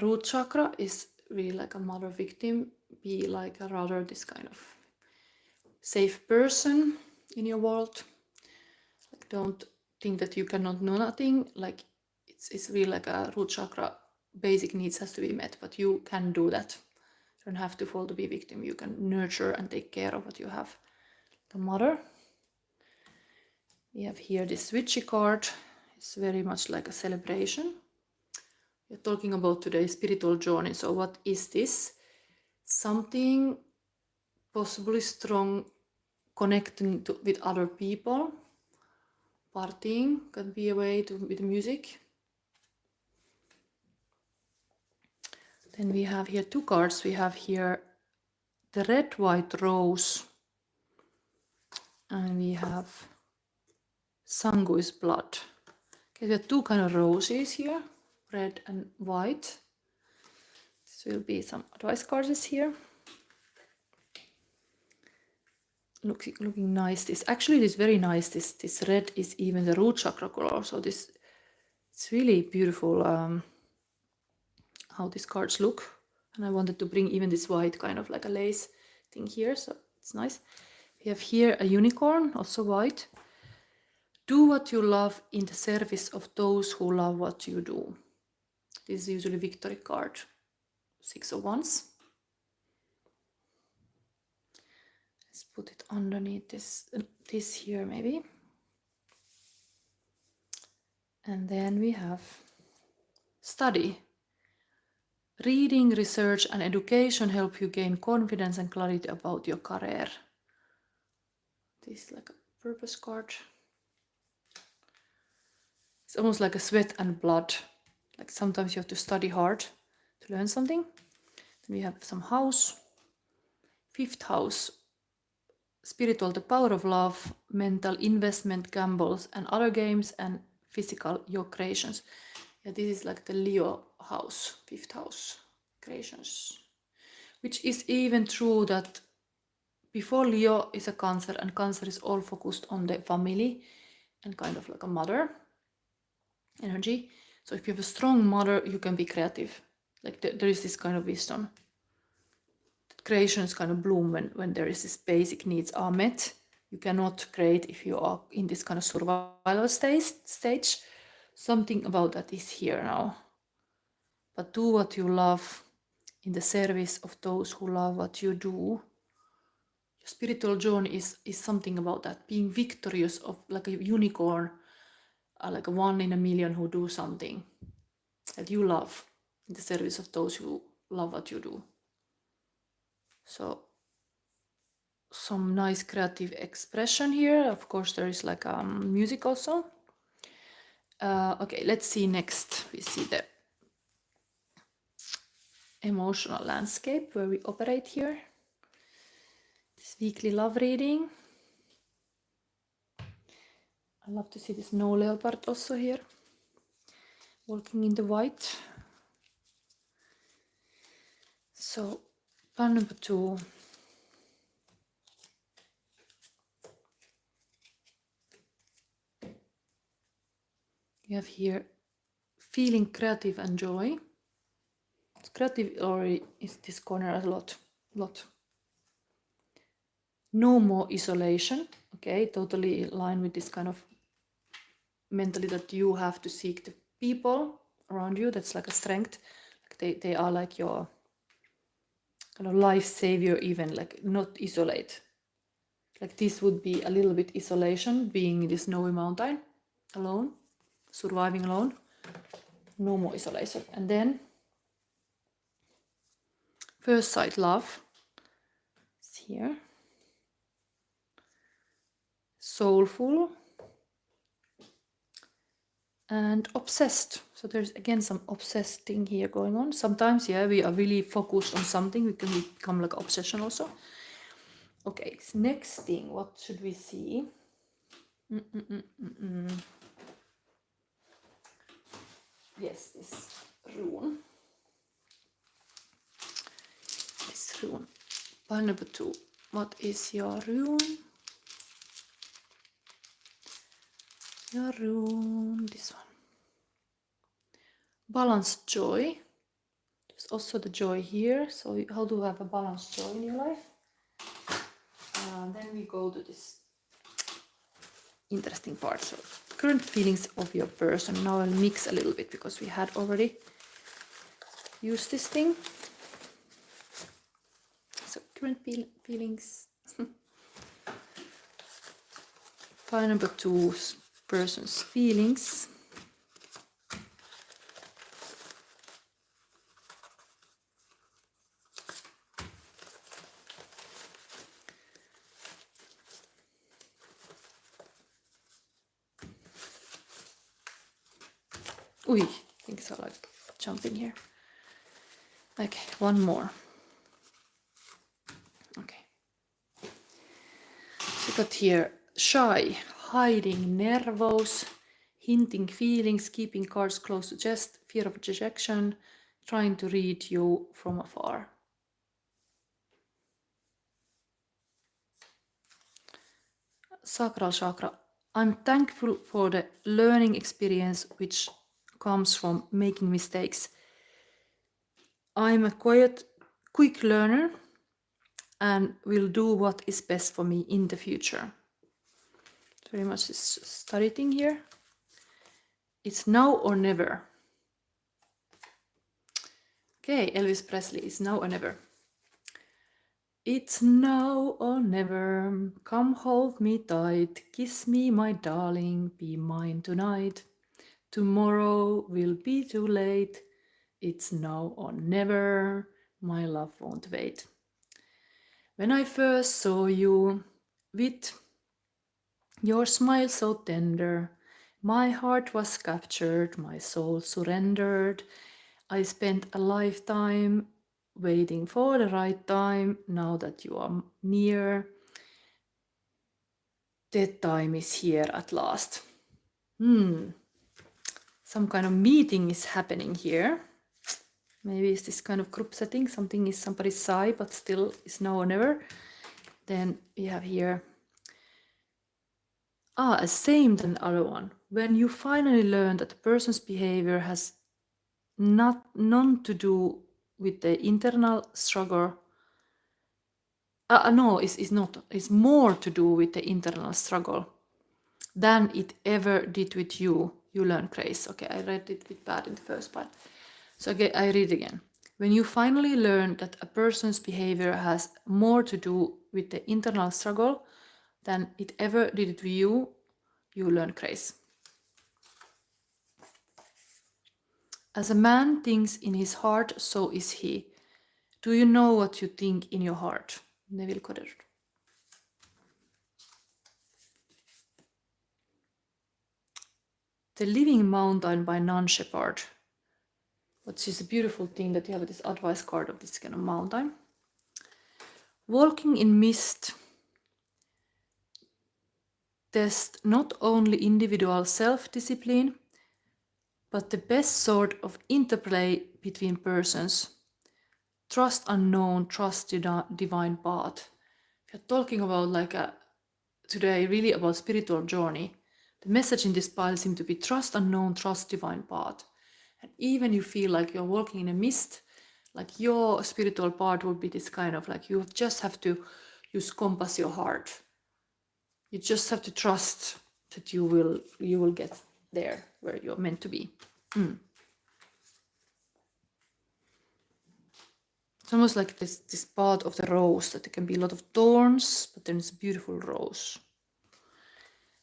Root chakra is really like a mother victim. Be like a rather this kind of safe person in your world. Like don't think that you cannot know nothing. Like it's really like a root chakra basic needs has to be met, but you can do that. You don't have to fall to be victim. You can nurture and take care of what you have. The mother. We have here this witchy card. It's very much like a celebration. We're talking about today's spiritual journey. So what is this? Something possibly strong, connecting with other people. Partying can be a way with music. Then we have here 2 cards. We have here the red, white rose. And we have sanguis blood. Okay, there are 2 kind of roses here, red and white. This will be some advice cards here. Looking nice. This actually is very nice. This red is even the root chakra color. So this it's really beautiful how these cards look. And I wanted to bring even this white kind of like a lace thing here. So it's nice. We have here a unicorn, also white. Do what you love in the service of those who love what you do. This is usually victory card. 6 of Wands. Let's put it underneath this here maybe. And then we have study. Reading, research and education help you gain confidence and clarity about your career. This is like a purpose card. It's almost like a sweat and blood. Like sometimes you have to study hard to learn something. Then we have some house. 5th house. Spiritual, the power of love, mental, investment, gambles and other games, and physical, your creations. Yeah, this is like the Leo house, 5th house, creations. Which is even true that before Leo is a Cancer, and Cancer is all focused on the family and kind of like a mother energy. So if you have a strong mother, you can be creative. Like there is this kind of wisdom. creations kind of bloom when there is this basic needs are met. You cannot create if you are in this kind of survival stage. Something about that is here now. But do what you love in the service of those who love what you do. Your spiritual journey is something about that, being victorious of like a unicorn, like a 1 in a million who do something that you love in the service of those who love what you do. So some nice creative expression here. Of course, there is like music also. Okay, let's see next. We see the emotional landscape where we operate here. This weekly love reading. I love to see this snow leopard also here, walking in the white. So, pile number 2. You have here feeling creative and joy. It's creative already is this corner a lot. No more isolation. Okay, totally in line with this kind of mentally that you have to seek the people around you. That's like a strength. Like they are like your kind of life savior, even like not isolate. Like this would be a little bit isolation, being in this snowy mountain alone, surviving alone. No more isolation. And then first sight love is here. Soulful and obsessed. So there's again some obsessed thing here going on. Sometimes, yeah, we are really focused on something. We can become like obsession also. Okay, so next thing, what should we see? Yes, this rune. This rune. Pile number 2. What is your rune? Your rune, this one. Balanced joy. There's also the joy here. So how to have a balanced joy in your life? Then we go to this interesting part. So current feelings of your person. Now I'll mix a little bit because we had already used this thing. So current feelings. Pile number 2, person's feelings. Ui, things are like jumping here. Okay, one more. Okay. So got here shy, hiding, nervous, hinting feelings, keeping cards close to chest, fear of rejection, trying to read you from afar. Sacral chakra. I'm thankful for the learning experience which comes from making mistakes. I'm a quick learner and will do what is best for me in the future. Very much this study thing here. It's now or never. Okay, Elvis Presley is now or never. It's now or never. Come hold me tight. Kiss me, my darling. Be mine tonight. Tomorrow will be too late. It's now or never. My love won't wait. When I first saw you with your smile so tender, my heart was captured, my soul surrendered. I spent a lifetime waiting for the right time. Now that you are near, that time is here at last. Some kind of meeting is happening here. Maybe it's this kind of group setting. Something is somebody's side, but still is now or never. Then we have here a same than the other one. When you finally learn that the person's behavior has none to do with the internal struggle, No, it's not. It's more to do with the internal struggle than it ever did with you. You learn grace. Okay, I read it a bit bad in the first part. So okay, I read again. When you finally learn that a person's behavior has more to do with the internal struggle than it ever did with you, you learn grace. As a man thinks in his heart, so is he. Do you know what you think in your heart? Neville Coder. The Living Mountain by Nan Shepherd, which is a beautiful thing that you have this advice card of this kind of mountain. Walking in mist tests not only individual self-discipline, but the best sort of interplay between persons. Trust unknown, trust divine path. We are talking about today really about spiritual journey. The message in this pile seems to be trust unknown, trust divine path. And even you feel like you're walking in a mist, like your spiritual part would be this kind of like you just have to use compass your heart. You just have to trust that you will get there where you're meant to be. It's almost like this part of the rose that there can be a lot of thorns, but then it's a beautiful rose.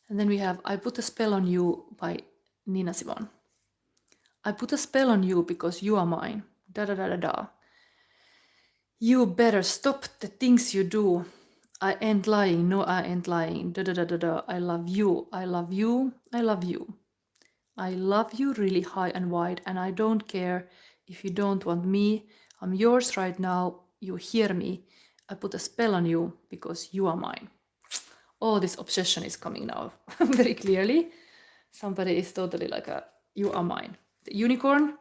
And then we have I Put a Spell on You by Nina Simone. I put a spell on you because you are mine. Da da da da da. You better stop the things you do. I ain't lying. No, I ain't lying. Da da da da da. I love you. I love you. I love you. I love you really high and wide, and I don't care if you don't want me. I'm yours right now. You hear me. I put a spell on you because you are mine. Oh, this obsession is coming now very clearly. Somebody is totally like you are mine. The unicorn?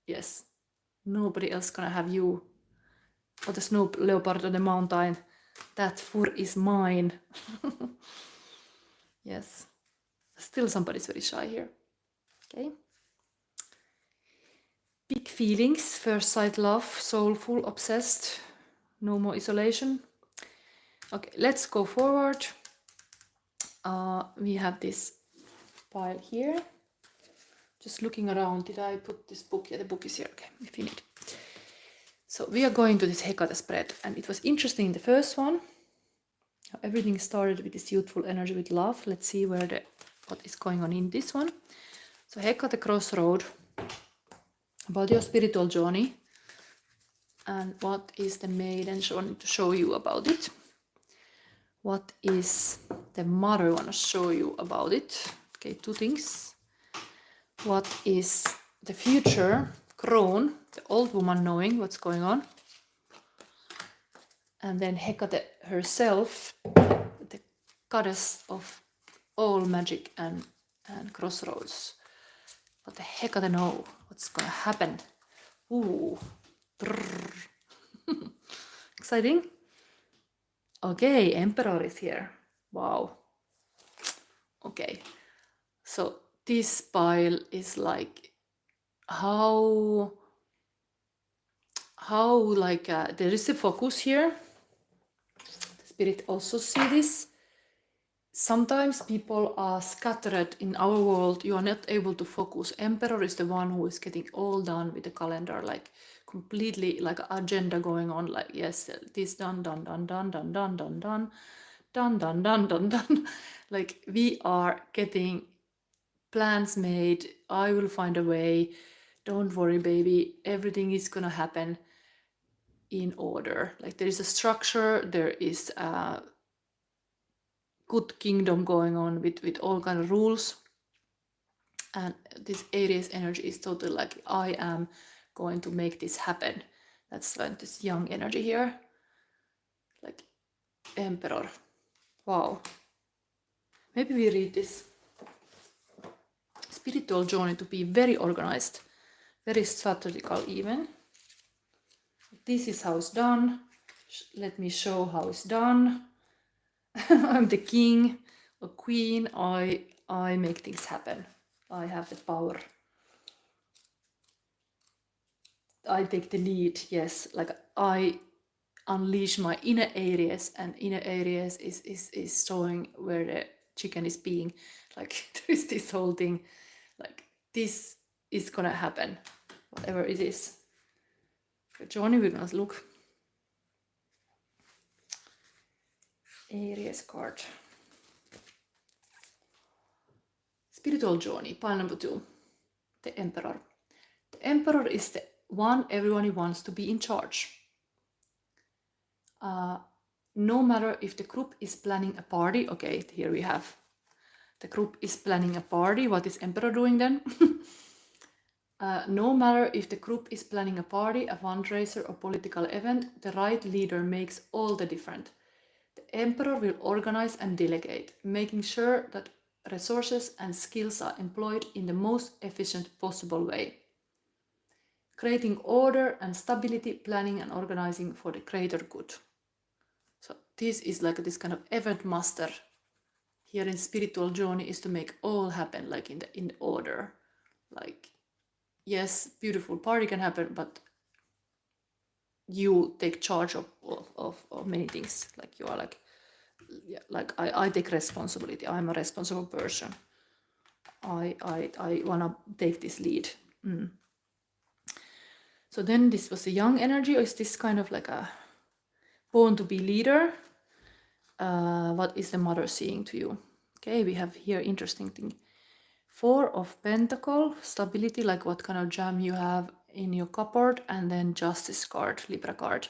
Yes. Nobody else gonna have you. Or the snow leopard on the mountain. That fur is mine. Yes. Still somebody's very shy here. Okay. Big feelings, first sight love, soulful, obsessed. No more isolation. Okay, let's go forward. We have this pile here. Just looking around, did I put this book? Yeah, the book is here. Okay, if you need. So we are going to this Hekate spread, and it was interesting in the first one. How everything started with this youthful energy with love. Let's see what is going on in this one. So Hekate crossroad, about your spiritual journey, and what is the maiden wanting to show you about it. What is the mother want to show you about it? Okay, two things. What is the future crone, the old woman knowing what's going on? And then Hekate herself, the goddess of all magic and crossroads. What the Hekate know? What's gonna happen? Ooh. Exciting. Okay, Emperor is here. Wow. Okay. So this pile is like how like there is a focus here. The spirit also see this. Sometimes people are scattered in our world. You are not able to focus. Emperor is the one who is getting all done with the calendar, like completely like agenda going on. Like yes, this done, done, done, done, done, done, done, done, done, done, done, done, done. Like we are getting plans made. I will find a way. Don't worry, baby. Everything is gonna happen in order. Like there is a structure. There is a good kingdom going on with all kind of rules, and this Aries energy is totally like I am going to make this happen. That's like this young energy here, like Emperor. Wow. Maybe we read this spiritual journey to be very organized, very strategical even. This is how it's done. Let me show how it's done. I'm the king or queen. I make things happen. I have the power. I take the lead. Yes, like I unleash my inner Aries, and inner Aries is showing where the chicken is being. Like there is this whole thing, like this is gonna happen, whatever it is. Johnny, we're gonna look. Aries card. Spiritual journey, pile number 2. The Emperor. The Emperor is the one everyone wants to be in charge. No matter if the group is planning a party, okay, here we have the group is planning a party. What is Emperor doing then? No matter if the group is planning a party, a fundraiser, or political event, the right leader makes all the difference. The Emperor will organize and delegate, making sure that resources and skills are employed in the most efficient possible way. Creating order and stability, planning and organizing for the greater good. So this is like this kind of event master here in spiritual journey, is to make all happen like in the order. Like, yes, beautiful party can happen, but you take charge of many things. Like you are like, yeah, like I take responsibility. I'm a responsible person. I wanna take this lead. So then this was a young energy, or is this kind of like a born to be leader? What is the mother seeing to you? Okay, we have here interesting thing. 4 of Pentacle, stability, like what kind of gem you have in your cupboard, and then Justice card, Libra card.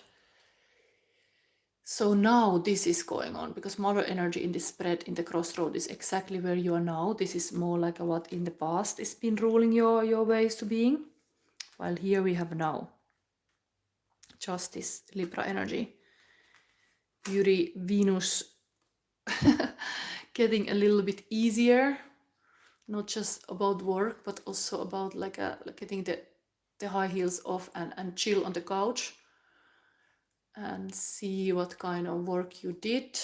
So now this is going on, because mother energy in this spread in the crossroad is exactly where you are now. This is more like what in the past has been ruling your ways to being, while here we have now Justice, Libra energy. Beauty, Venus getting a little bit easier, not just about work, but also about like getting the high heels off and chill on the couch and see what kind of work you did.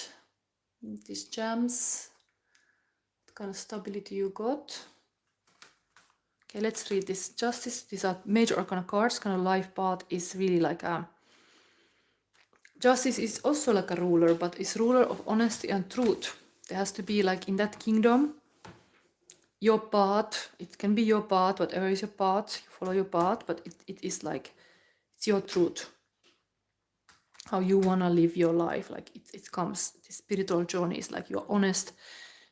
These gems, what kind of stability you got. Okay, let's read this. Justice, these are major arcana cards. Kind of life path is really like a Justice is also like a ruler, but is ruler of honesty and truth. There has to be like in that kingdom, your path, it can be your path, whatever is your path, you follow your path, but it is like, it's your truth. How you wanna live your life, like it comes, the spiritual journey is like you're honest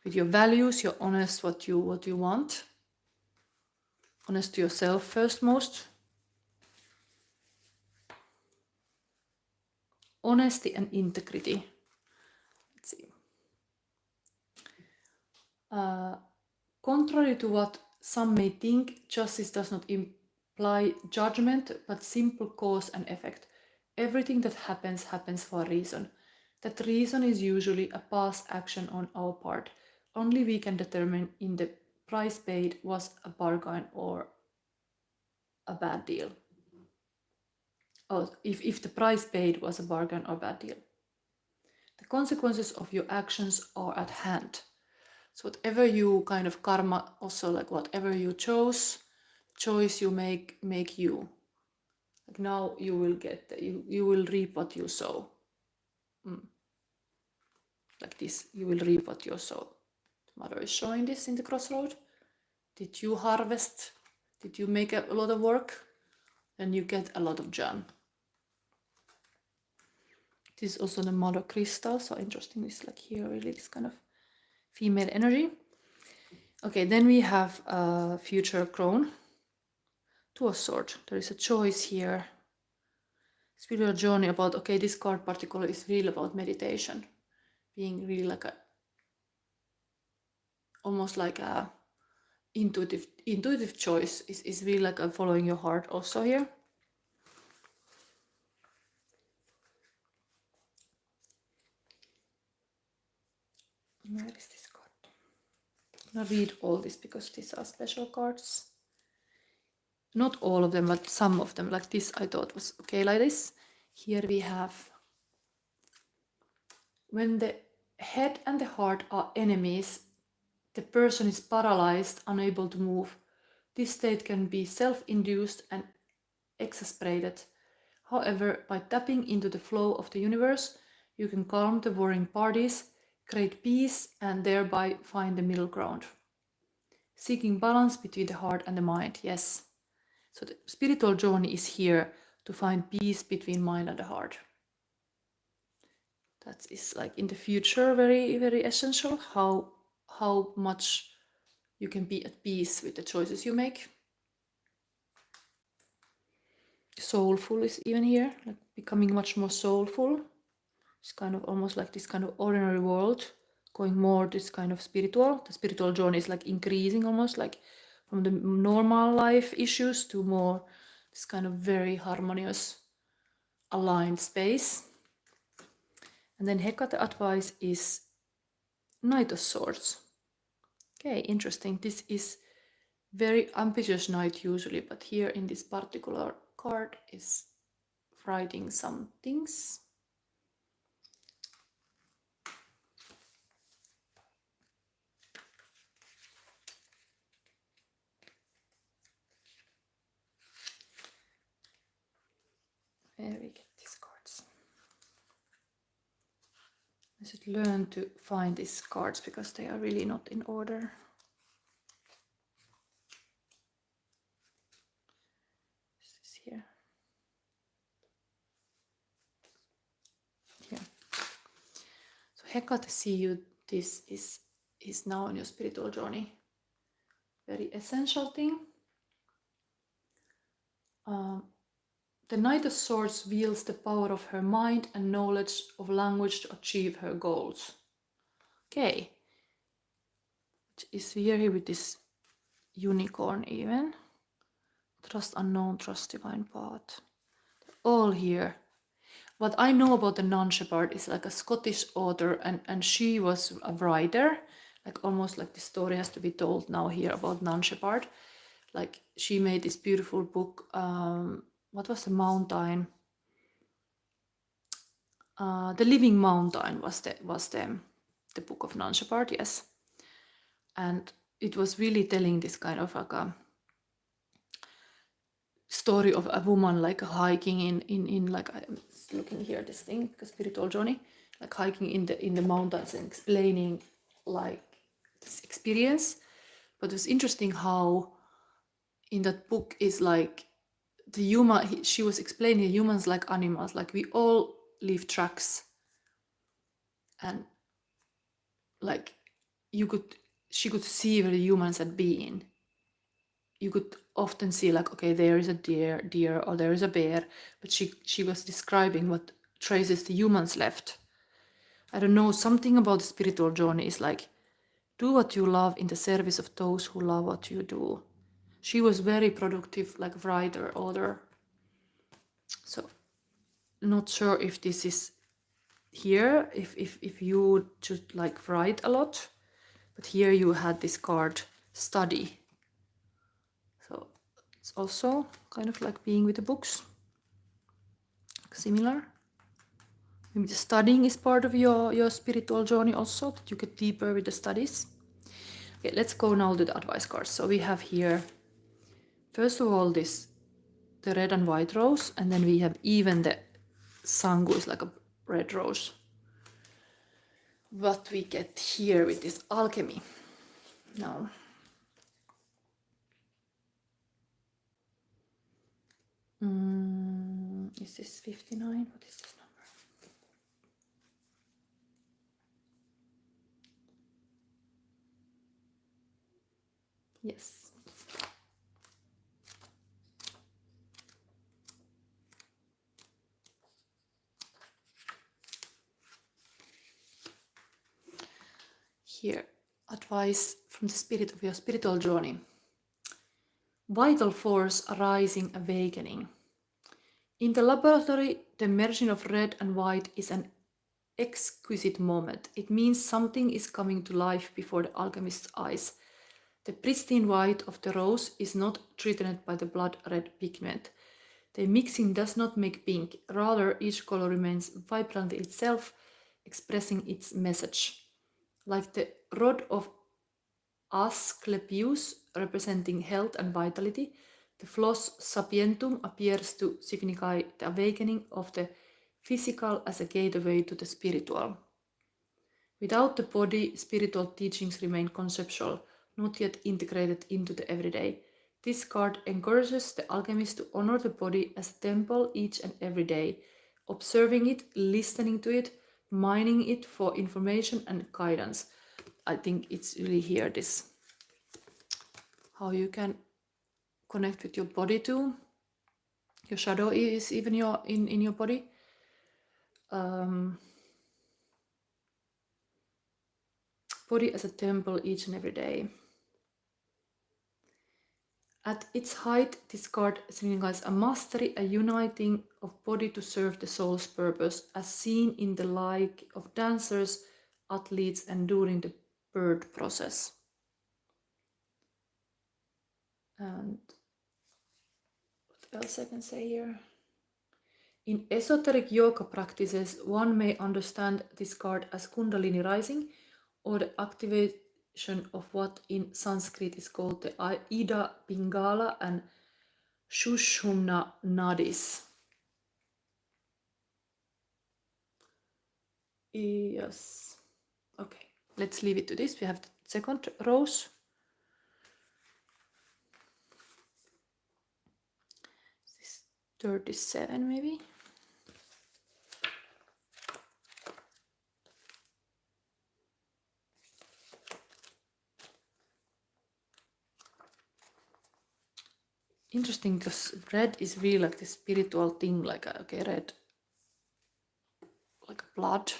with your values, you're honest what you want, honest to yourself first most. Honesty and integrity. Let's see. Contrary to what some may think, justice does not imply judgment, but simple cause and effect. Everything that happens for a reason. That reason is usually a past action on our part. Only we can determine if the price paid was a bargain or a bad deal. Or if the price paid was a bargain or bad deal. The consequences of your actions are at hand. So whatever you kind of karma, also like whatever you choice you make you. Like now you will get, you will reap what you sow. Like this, you will reap what you sow. Mother is showing this in the crossroad. Did you harvest? Did you make a lot of work? Then you get a lot of jam. This is also the mother crystal, so interesting. It's like here really this kind of female energy. Okay, then we have a future crown. 2 of Swords. There is a choice here. Spiritual journey about, okay, this card particular is really about meditation. Being really like a, almost like a intuitive choice is really like a following your heart also here. Where is this card? I'm gonna read all this because these are special cards. Not all of them, but some of them. Like this I thought was okay like this. Here we have, when the head and the heart are enemies, the person is paralyzed, unable to move. This state can be self-induced and exasperated. However, by tapping into the flow of the universe, you can calm the warring parties, create peace, and thereby find the middle ground. Seeking balance between the heart and the mind, yes. So the spiritual journey is here to find peace between mind and the heart. That is like in the future very, very essential, how much you can be at peace with the choices you make. Soulful is even here, like becoming much more soulful. It's kind of almost like this kind of ordinary world, going more this kind of spiritual. The spiritual journey is like increasing almost like from the normal life issues to more this kind of very harmonious, aligned space. And then Hekate advice is Knight of Swords. Okay, interesting. This is very ambitious knight usually, but here in this particular card is writing some things. Where we get these cards? I should learn to find these cards because they are really not in order. This is here. Here. So Hekate, see you. This is now in your spiritual journey. Very essential thing. The Knight of Swords wields the power of her mind and knowledge of language to achieve her goals. Okay. Which is here with this unicorn even. Trust unknown, trust divine path. All here. What I know about the Nun Shepherd is like a Scottish author, and she was a writer. Like almost like the story has to be told now here about Nun Shepherd. Like she made this beautiful book. What was the mountain? The Living Mountain was the book of Nun Shepherd, yes. And it was really telling this kind of like a story of a woman like hiking in like, I'm looking here this thing, a spiritual journey, like hiking in the mountains and explaining like this experience. But it was interesting how in that book is like the human, she was explaining humans like animals, like we all leave tracks, and like she could see where the humans had been. You could often see like, okay, there is a deer, or there is a bear, but she was describing what traces the humans left. I don't know, something about the spiritual journey is like, do what you love in the service of those who love what you do. She was very productive, like writer, author. So not sure if this is here, if you just like write a lot, but here you had this card, study. So it's also kind of like being with the books, similar. Maybe the studying is part of your spiritual journey also, that you get deeper with the studies. Okay, let's go now to the advice cards. So we have here, first of all, the red and white rose, and then we have even the sangu is like a red rose. What we get here with this alchemy now. Is this 59? What is this number? Yes. Here, advice from the spirit of your spiritual journey. Vital force arising, awakening. In the laboratory, the merging of red and white is an exquisite moment. It means something is coming to life before the alchemist's eyes. The pristine white of the rose is not threatened by the blood red pigment. The mixing does not make pink, rather each color remains vibrant itself, expressing its message. Like the rod of Asclepius, representing health and vitality, The flos sapientum appears to signify the awakening of the physical as a gateway to the spiritual. Without the body, spiritual teachings remain conceptual, not yet integrated into the everyday. This card encourages the alchemist to honor the body as a temple each and every day, observing it, listening to it, mining it for information and guidance. I think it's really here this how you can connect with your body too. Your shadow is even in your body. Body as a temple each and every day. At its height, this card signifies a mastery, a uniting of body to serve the soul's purpose, as seen in the like of dancers, athletes, and during the birth process. And what else I can say here? In esoteric yoga practices, one may understand this card as Kundalini rising, or the activation of what in Sanskrit is called the Ida Pingala and Shushumna Nadis. Yes. Okay, let's leave it to this. We have the second rose. This is 37 maybe. Interesting, because red is really like the spiritual thing, like okay, red, like blood.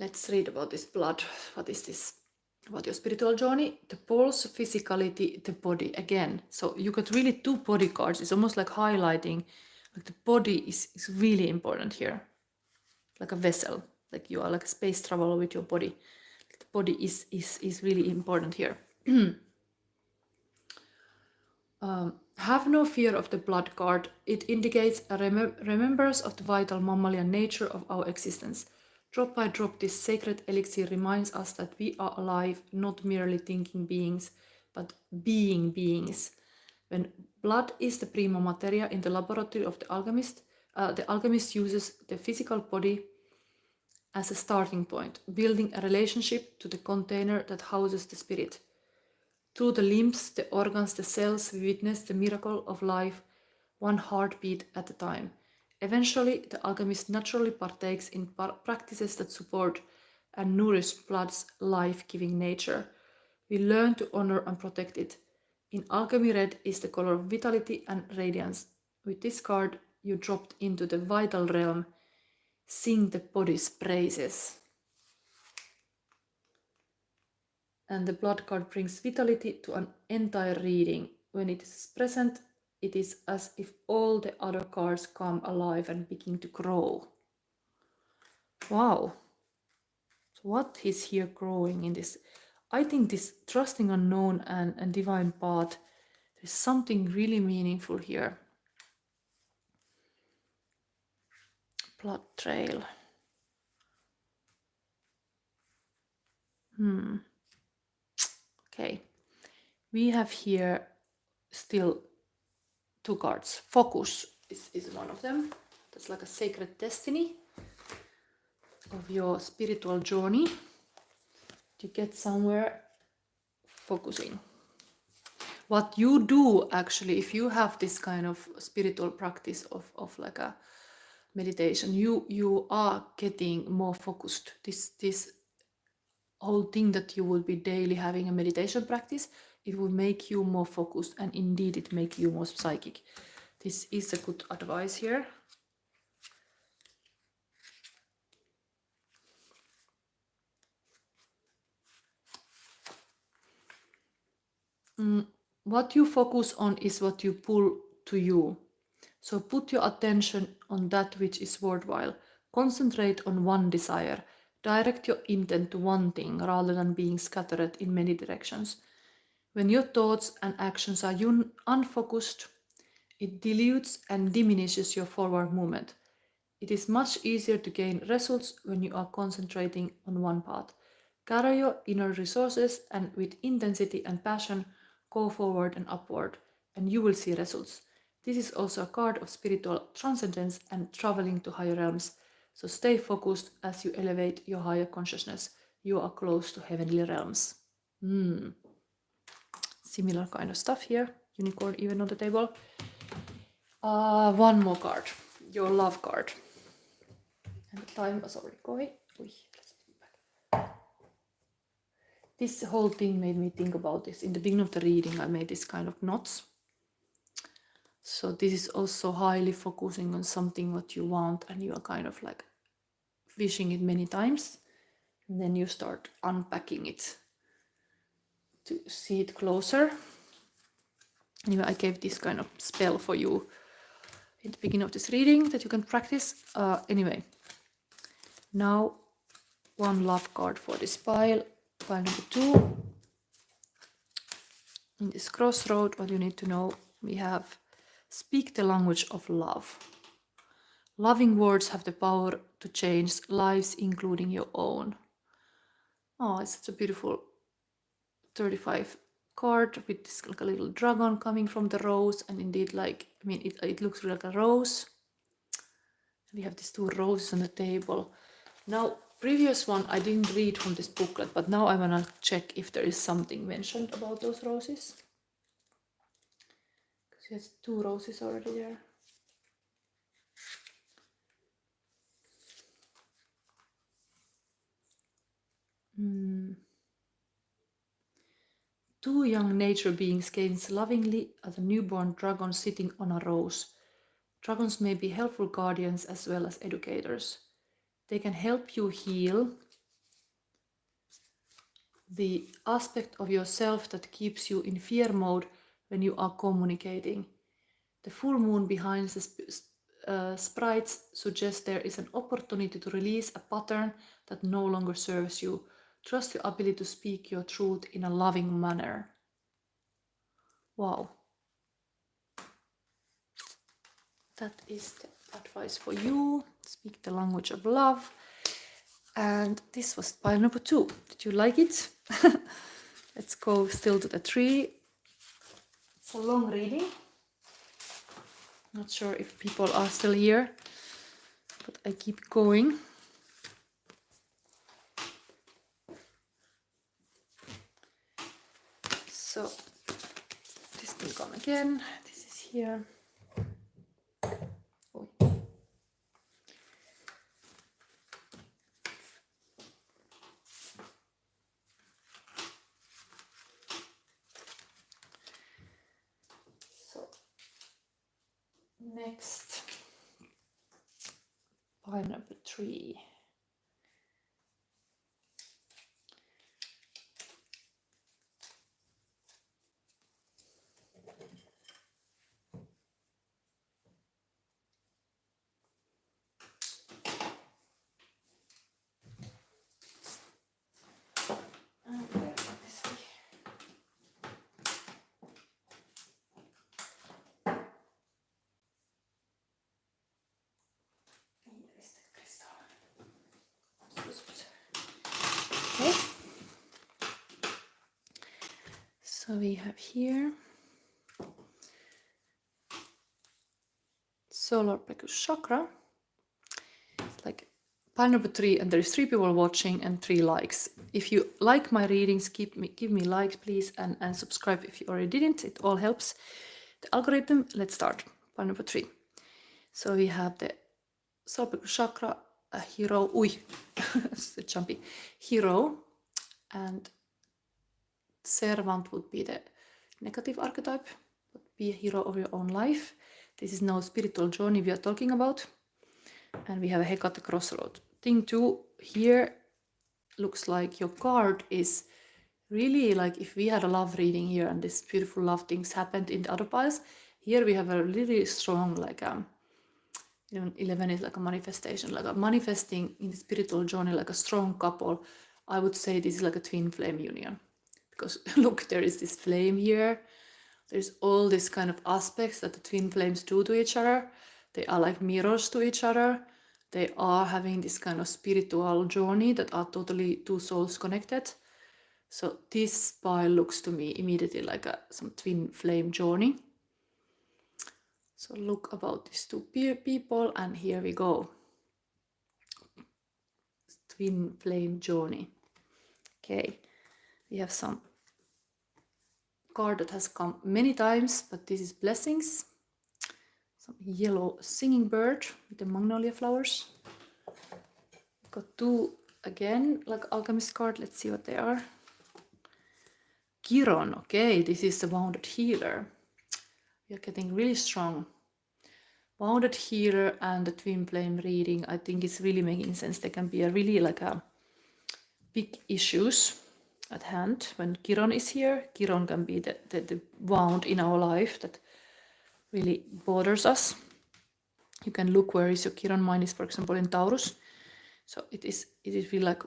Let's read about this blood. What is this? About your spiritual journey, the pulse, physicality, the body again. So you got really two body cards. It's almost like highlighting, like the body is really important here, like a vessel, like you are like a space traveler with your body. The body is really important here. Have no fear of the blood card. It indicates a remembrance of the vital mammalian nature of our existence. Drop by drop, this sacred elixir reminds us that we are alive, not merely thinking beings, but being beings. When blood is the prima materia in the laboratory of the alchemist uses the physical body as a starting point, building a relationship to the container that houses the spirit. Through the limbs, the organs, the cells, we witness the miracle of life, one heartbeat at a time. Eventually, the alchemist naturally partakes in practices that support and nourish blood's life-giving nature. We learn to honor and protect it. In alchemy, red is the color of vitality and radiance. With this card, you dropped into the vital realm. Sing the body's praises. And the blood card brings vitality to an entire reading. When it is present, it is as if all the other cards come alive and begin to grow. Wow. So what is here growing in this? I think this trusting unknown and divine path, there's something really meaningful here. Blood trail. Okay. We have here still two cards. Focus is one of them. That's like a sacred destiny of your spiritual journey to get somewhere focusing. What you do actually, if you have this kind of spiritual practice of like a meditation, you are getting more focused. This whole thing that you will be daily having a meditation practice, it will make you more focused, and indeed it make you more psychic. This is a good advice here. What you focus on is what you pull to you. So put your attention on that which is worthwhile. Concentrate on one desire. Direct your intent to one thing rather than being scattered in many directions. When your thoughts and actions are unfocused, it dilutes and diminishes your forward movement. It is much easier to gain results when you are concentrating on one path. Gather your inner resources and with intensity and passion, go forward and upward. and you will see results. This is also a card of spiritual transcendence and traveling to higher realms. So stay focused as you elevate your higher consciousness. You are close to heavenly realms. Similar kind of stuff here. Unicorn even on the table. One more card. Your love card. And the time was already going. Let's back. This whole thing made me think about this. In the beginning of the reading, I made this kind of knots. So this is also highly focusing on something what you want, and you are kind of like wishing it many times. And then you start unpacking it to see it closer. Anyway, I gave this kind of spell for you in the beginning of this reading that you can practice. Anyway, now one love card for this pile number 2. In this crossroad, what you need to know, we have speak the language of love. Loving words have the power to change lives, including your own. Oh, it's such a beautiful 35 card with this like a little dragon coming from the rose, and indeed, like, I mean, it looks like a rose. We have these 2 roses on the table. Now, previous one I didn't read from this booklet, but now I want to check if there is something mentioned about those roses. Because he has 2 roses already there. Two young nature beings gaze lovingly at a newborn dragon sitting on a rose. Dragons may be helpful guardians as well as educators. They can help you heal the aspect of yourself that keeps you in fear mode when you are communicating. The full moon behind the sprites suggests there is an opportunity to release a pattern that no longer serves you. Trust your ability to speak your truth in a loving manner. Wow. That is the advice for you. Speak the language of love. And this was pile number 2. Did you like it? Let's go still to the 3. It's a long reading. Not sure if people are still here, but I keep going. So this will come again. This is here. Next, pile number 3. Okay. So we have here solar plexus chakra. It's like pile number 3, and there's 3 people watching and 3 likes. If you like my readings, give me likes, please, and subscribe if you already didn't. It all helps the algorithm. Let's start. Pile number 3. So we have the solar plexus chakra, a hero. It's a jumpy hero, and servant would be the negative archetype, but be a hero of your own life. This is now spiritual journey we are talking about. And we have a Hekate crossroad. Thing 2 here looks like your card is really like if we had a love reading here and this beautiful love things happened in the other piles. Here we have a really strong, like 11 is like a manifestation, like a manifesting in the spiritual journey, like a strong couple. I would say this is like a twin flame union, because look, there is this flame here. There's all these kind of aspects that the twin flames do to each other. They are like mirrors to each other. They are having this kind of spiritual journey that are totally 2 souls connected. So this pile looks to me immediately like some twin flame journey. So look about these two people, and here we go. Twin flame journey. Okay, we have some card that has come many times, but this is blessings. Some yellow singing bird with the magnolia flowers. Got two again, like alchemist card. Let's see what they are. Chiron. Okay, this is the wounded healer. We are getting really strong. Wounded healer and the twin flame reading, I think it's really making sense. There can be a really like a big issues at hand when Chiron is here. Chiron can be the wound in our life that really bothers us. You can look where is your Chiron. Mine is, for example, in Taurus. So it is really like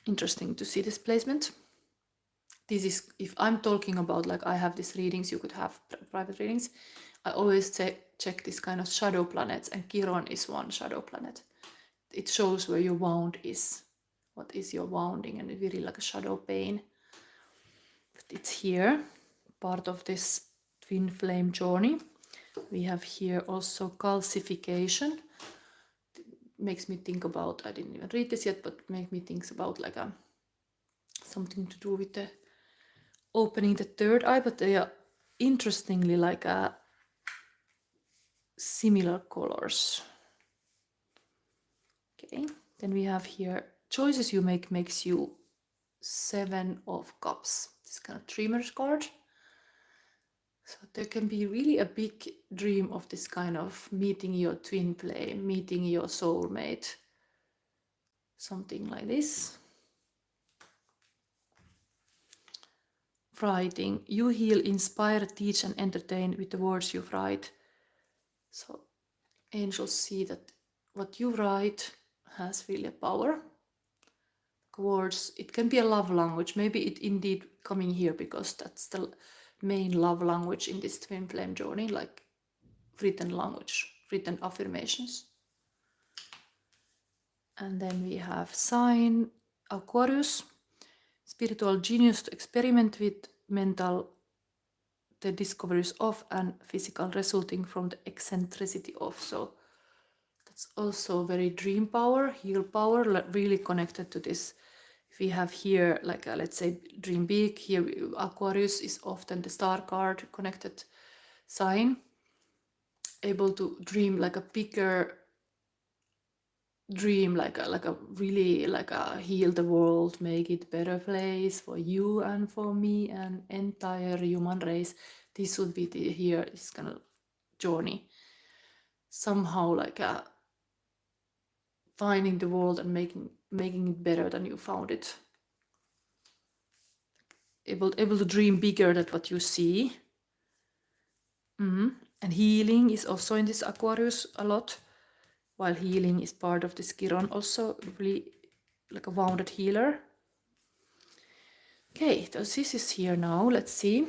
interesting to see this placement. This is, if I'm talking about like I have these readings, you could have private readings. I always check this kind of shadow planets, and Chiron is one shadow planet. It shows where your wound is. What is your wounding, and it's really like a shadow pain. But it's here, part of this twin flame journey. We have here also calcification. It makes me think about, I didn't even read this yet, but make me think about like something to do with the opening the third eye, but they are interestingly like similar colors. Okay, then we have here choices you make makes you 7 of Cups. This kind of dreamer's card. So there can be really a big dream of this kind of meeting your twin flame, meeting your soulmate, something like this. Writing, you heal, inspire, teach and entertain with the words you write. So angels see that what you write has really a power. Words, it can be a love language. Maybe it indeed coming here because that's the main love language in this twin flame journey, like written language, written affirmations. And then we have sign Aquarius, spiritual genius to experiment with mental, the discoveries of, and physical resulting from the eccentricity of. So that's also very dream power, heal power, really connected to this. If we have here like a, let's say dream big, here Aquarius is often the star card connected sign, able to dream like a bigger dream, like a really like a heal the world, make it better place for you and for me and entire human race. This would be the here this kind of journey, somehow like a finding the world and making it better than you found it. Able to dream bigger than what you see. And healing is also in this Aquarius a lot, while healing is part of this Chiron, also really like a wounded healer. Okay, so this is here now. Let's see.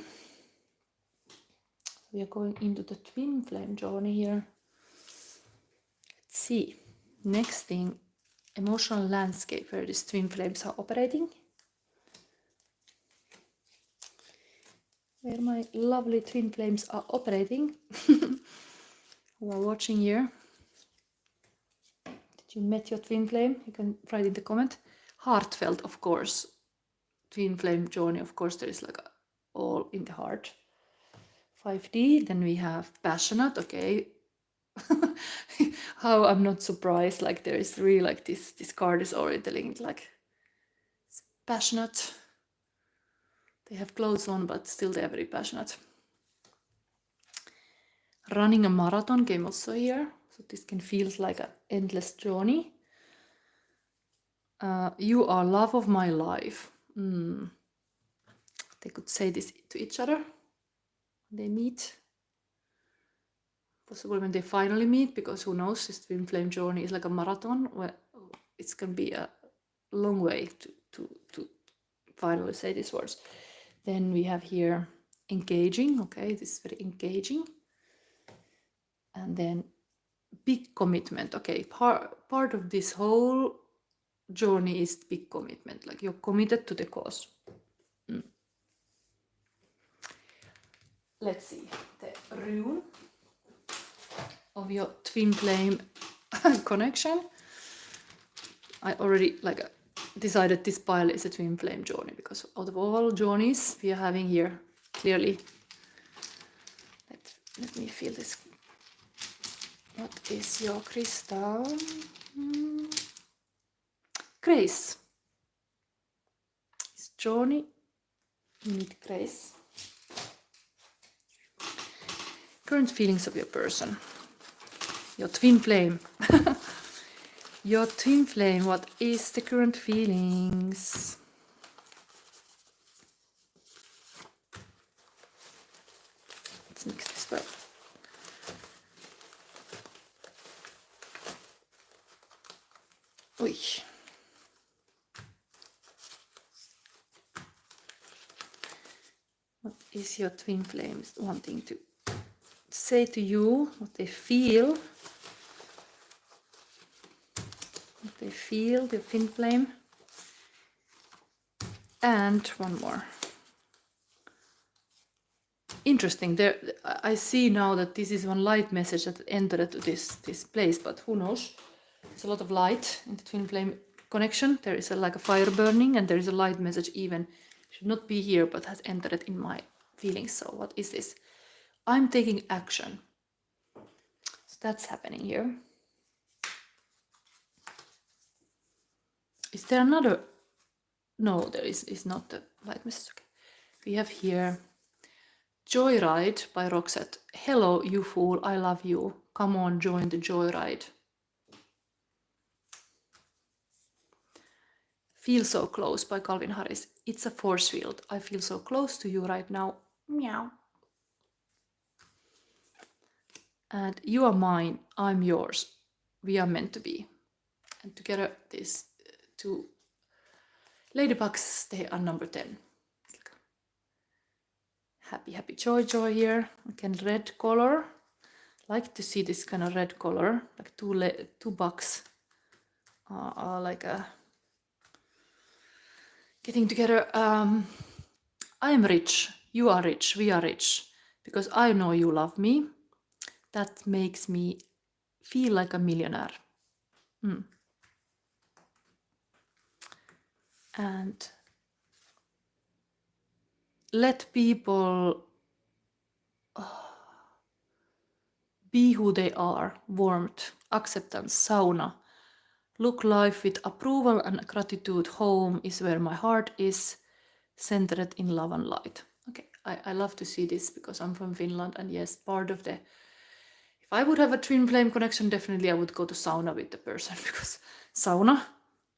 We are going into the twin flame journey here. Let's see. Next thing, emotional landscape where these twin flames are operating. Where my lovely twin flames are operating. Who are watching here. Did you met your twin flame? You can write in the comment. Heartfelt, of course. Twin flame journey, of course, there is like all in the heart. 5D, then we have passionate, okay. How I'm not surprised, like there is really like this card is already telling it like it's passionate. They have clothes on, but still they are very passionate. Running a marathon came also here, so this can feel like an endless journey. You are love of my life. They could say this to each other when they meet. Possible when they finally meet, because who knows, this twin flame journey is like a marathon where it's going to be a long way to finally say these words. Then we have here engaging, okay, this is very engaging. And then big commitment, okay, part of this whole journey is big commitment, like you're committed to the cause. Let's see the rune. of your twin flame connection. I already decided this pile is a twin flame journey, because out of all journeys we are having here, clearly. Let me feel this. What is your crystal? Grace. This journey, you need grace. Current feelings of your person. Your twin flame. Your twin flame, what is the current feelings? Let's mix this well. Oi. What is your twin flames wanting to say to you? What they feel? What they feel, the twin flame. And one more. Interesting. There, I see now that this is one light message that entered to this place, but who knows? There's a lot of light in the twin flame connection. There is like a fire burning, and there is a light message even. Should not be here, but has entered in my feelings. So what is this? I'm taking action. So that's happening here. Is there another? No, there is not the light message. Okay. We have here Joyride by Roxette. Hello, you fool, I love you. Come on, join the joyride. Feel so close by Calvin Harris. It's a force field. I feel so close to you right now. Meow. And you are mine, I'm yours. We are meant to be. And together these two ladybugs, they are number 10. Happy, happy, joy, joy here. Again, red color. Like to see this kind of red color, like two bucks are like getting together. I am rich, you are rich, we are rich, because I know you love me. That makes me feel like a millionaire. And let people be who they are. Warmth, acceptance, sauna. Look life with approval and gratitude. Home is where my heart is, centered in love and light. Okay, I love to see this because I'm from Finland, and yes, part of the, if I would have a twin flame connection, definitely I would go to sauna with the person, because sauna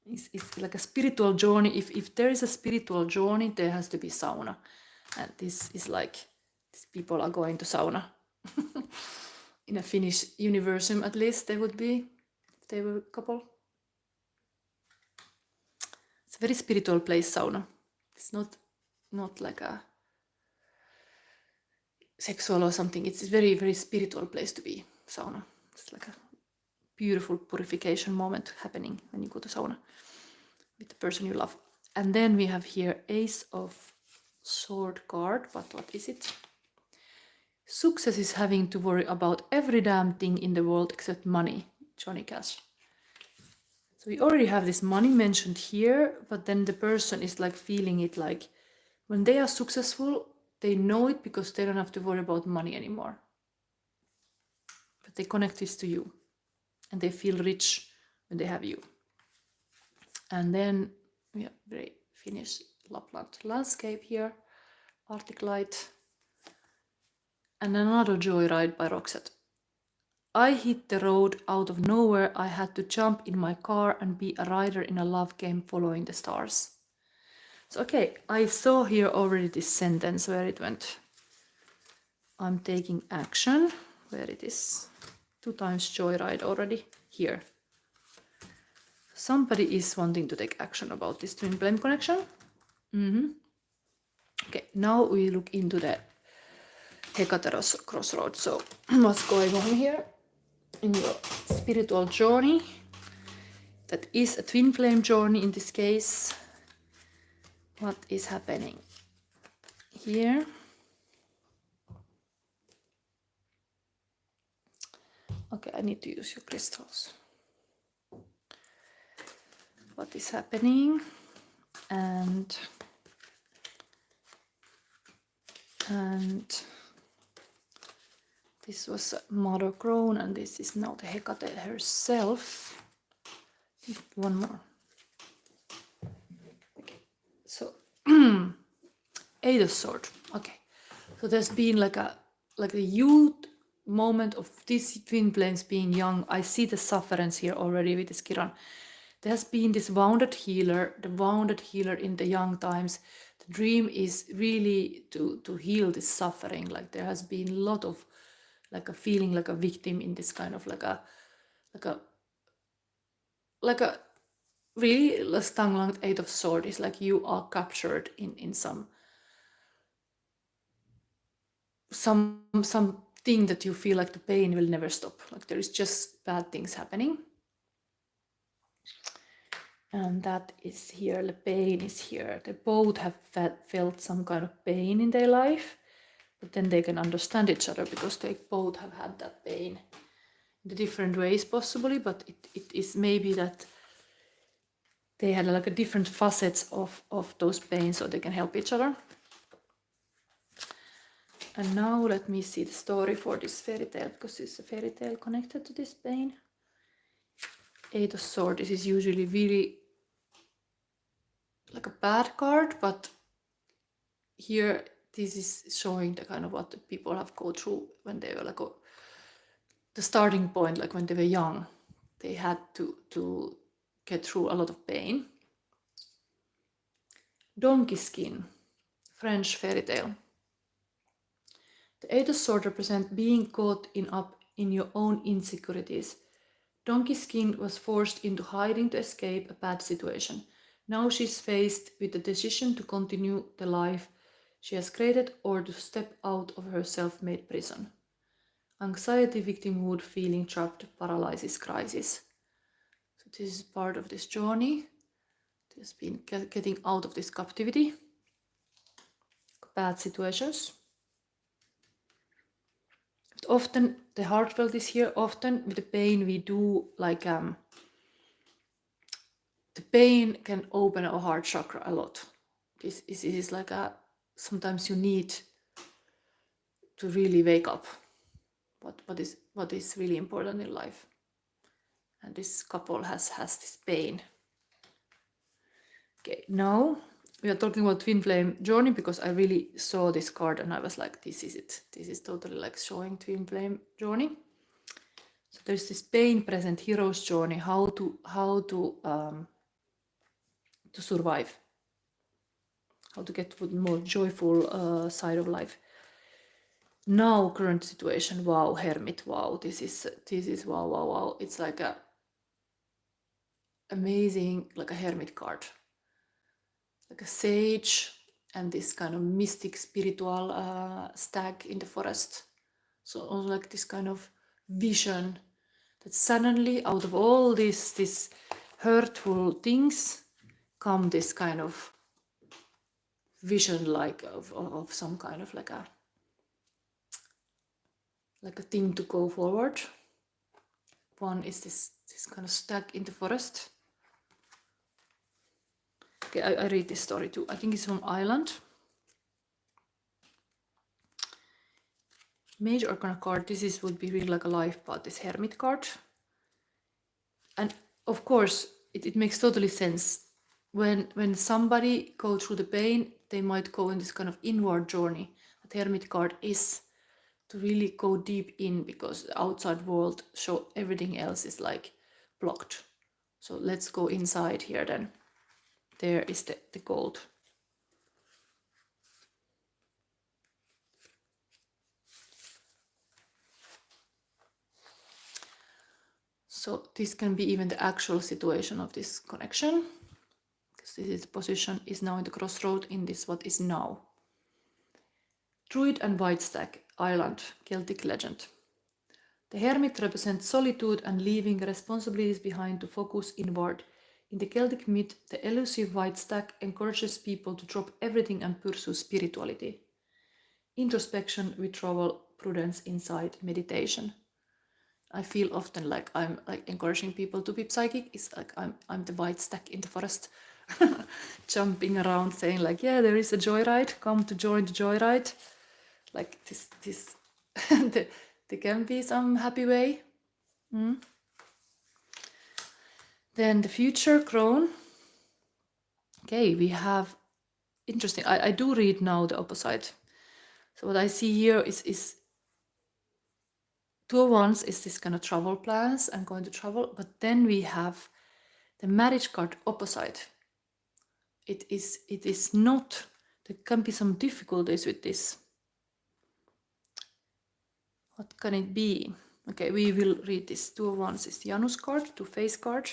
is like a spiritual journey. If there is a spiritual journey, there has to be sauna. And this is like, these people are going to sauna. In a Finnish universum, at least, they would be, if they were a couple. It's a very spiritual place, sauna. It's not like a sexual or something. It's a very, very spiritual place to be, sauna. It's like a beautiful purification moment happening when you go to sauna with the person you love. And then we have here Ace of Sword card, but what is it? Success is having to worry about every damn thing in the world except money, Johnny Cash. So we already have this money mentioned here, but then the person is like feeling it like when they are successful, they know it because they don't have to worry about money anymore. But they connect this to you and they feel rich when they have you. And then we have very Finnish Lapland landscape here, Arctic light. And another joyride by Roxette. I hit the road out of nowhere. I had to jump in my car and be a rider in a love game following the stars. So, okay, I saw here already this sentence where it went. I'm taking action. Where it is? 2 times joyride already here. Somebody is wanting to take action about this twin flame connection. Okay, now we look into the Hekate crossroads. So, what's going on here in your spiritual journey? That is a twin flame journey in this case. What is happening here? Okay, I need to use your crystals. What is happening? And this was Mother Crone, and this is now the Hekate herself. One more. Okay, so Eight of Swords. Okay, so there's been like a youth moment of these twin flames being young. I see the sufferance here already with this Kiran. There has been this wounded healer, the wounded healer in the young times. The dream is really to heal this suffering. Like there has been a lot of like a feeling like a victim in this kind of like a really a Stanglang Eight of Swords is like you are captured in something that you feel like the pain will never stop. Like there is just bad things happening. And that is here, the pain is here. They both have felt some kind of pain in their life, but then they can understand each other because they both have had that pain in the different ways possibly, but it is maybe that they had like a different facets of those pains so they can help each other. And now let me see the story for this fairy tale, because it's a fairy tale connected to this pain. Eight of Swords, this is usually really like a bad card, but here this is showing the kind of what the people have go through when they were like the starting point, like when they were young. They had to get through a lot of pain. Donkey Skin, French fairy tale. The Eight of Swords represent being caught up in your own insecurities. Donkey Skin was forced into hiding to escape a bad situation. Now she's faced with the decision to continue the life she has created or to step out of her self-made prison. Anxiety, victimhood, feeling trapped, paralysis, crisis. So this is part of this journey. There's been getting out of this captivity, bad situations. But often the heartfelt is here. Often with the pain we do like the pain can open our heart chakra a lot. This is like a sometimes you need to really wake up. What is really important in life. And this couple has this pain. Okay, now we are talking about twin flame journey because I really saw this card and I was like, this is it. This is totally like showing twin flame journey. So there's this pain present hero's journey, how to survive, how to get to the more joyful side of life. Now current situation, wow, hermit, wow, this is wow. It's like a amazing, like a hermit card, like a sage and this kind of mystic spiritual stag in the forest. So also like this kind of vision that suddenly out of all these hurtful things come this kind of vision like of some kind of like a thing to go forward. One is this kind of stag in the forest. Okay, I read this story too. I think it's from Ireland. Major Arcana card. This would be really like a life path, this Hermit card. And of course, it makes totally sense. When somebody goes through the pain, they might go in this kind of inward journey. The Hermit card is to really go deep in because the outside world show everything else is like blocked. So let's go inside here then. There is the gold. So this can be even the actual situation of this connection. Because this is the position is now in the crossroad in this what is now. Druid and White Stag, Ireland, Celtic legend. The hermit represents solitude and leaving responsibilities behind to focus inward. In the Celtic myth, the elusive white stag encourages people to drop everything and pursue spirituality. Introspection, withdrawal, prudence, insight, meditation. I feel often like I'm like encouraging people to be psychic. It's like I'm the white stack in the forest, jumping around, saying like, yeah, there is a joyride. Come to join the joyride. Like this, there can be some happy way. Then the future crone. Okay, we have interesting. I do read now the opposite. So what I see here is Two of Wands is this kind of travel plans and going to travel, but then we have the marriage card opposite. It is not. There can be some difficulties with this. What can it be? Okay, we will read this. Two of Wands is Janus card, two-face card.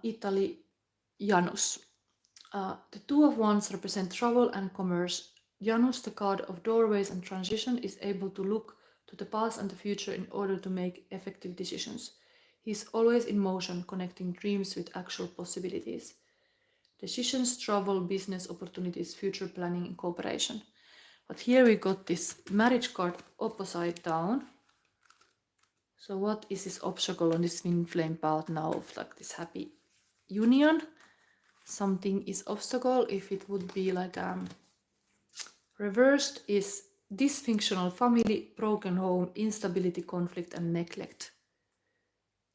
Italy, Janus. The Two of Wands represent travel and commerce. Janus, the card of doorways and transition, is able to look to the past and the future in order to make effective decisions. He is always in motion, connecting dreams with actual possibilities. Decisions, travel, business opportunities, future planning, and cooperation. But here we got this marriage card opposite down. So what is this obstacle on this twin flame path now of like this happy union? Something is obstacle. If it would be like reversed is dysfunctional family, broken home, instability, conflict, and neglect.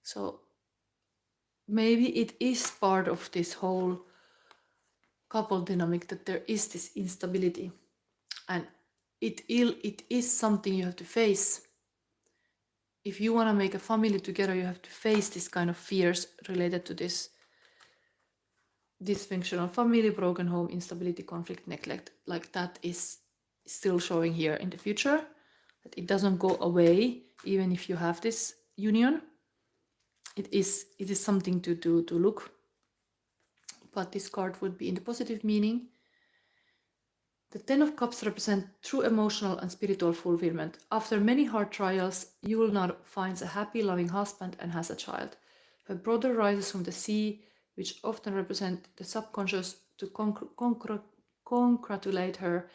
So maybe it is part of this whole couple dynamic that there is this instability, and it is something you have to face. If you want to make a family together, you have to face this kind of fears related to this dysfunctional family, broken home, instability, conflict, neglect. Like that is still showing here in the future. That it doesn't go away even if you have this union. It is something to look. But this card would be in the positive meaning. The Ten of Cups represent true emotional and spiritual fulfillment. After many hard trials, Yulnar finds a happy, loving husband and has a child. Her brother rises from the sea, which often represent the subconscious, to congratulate her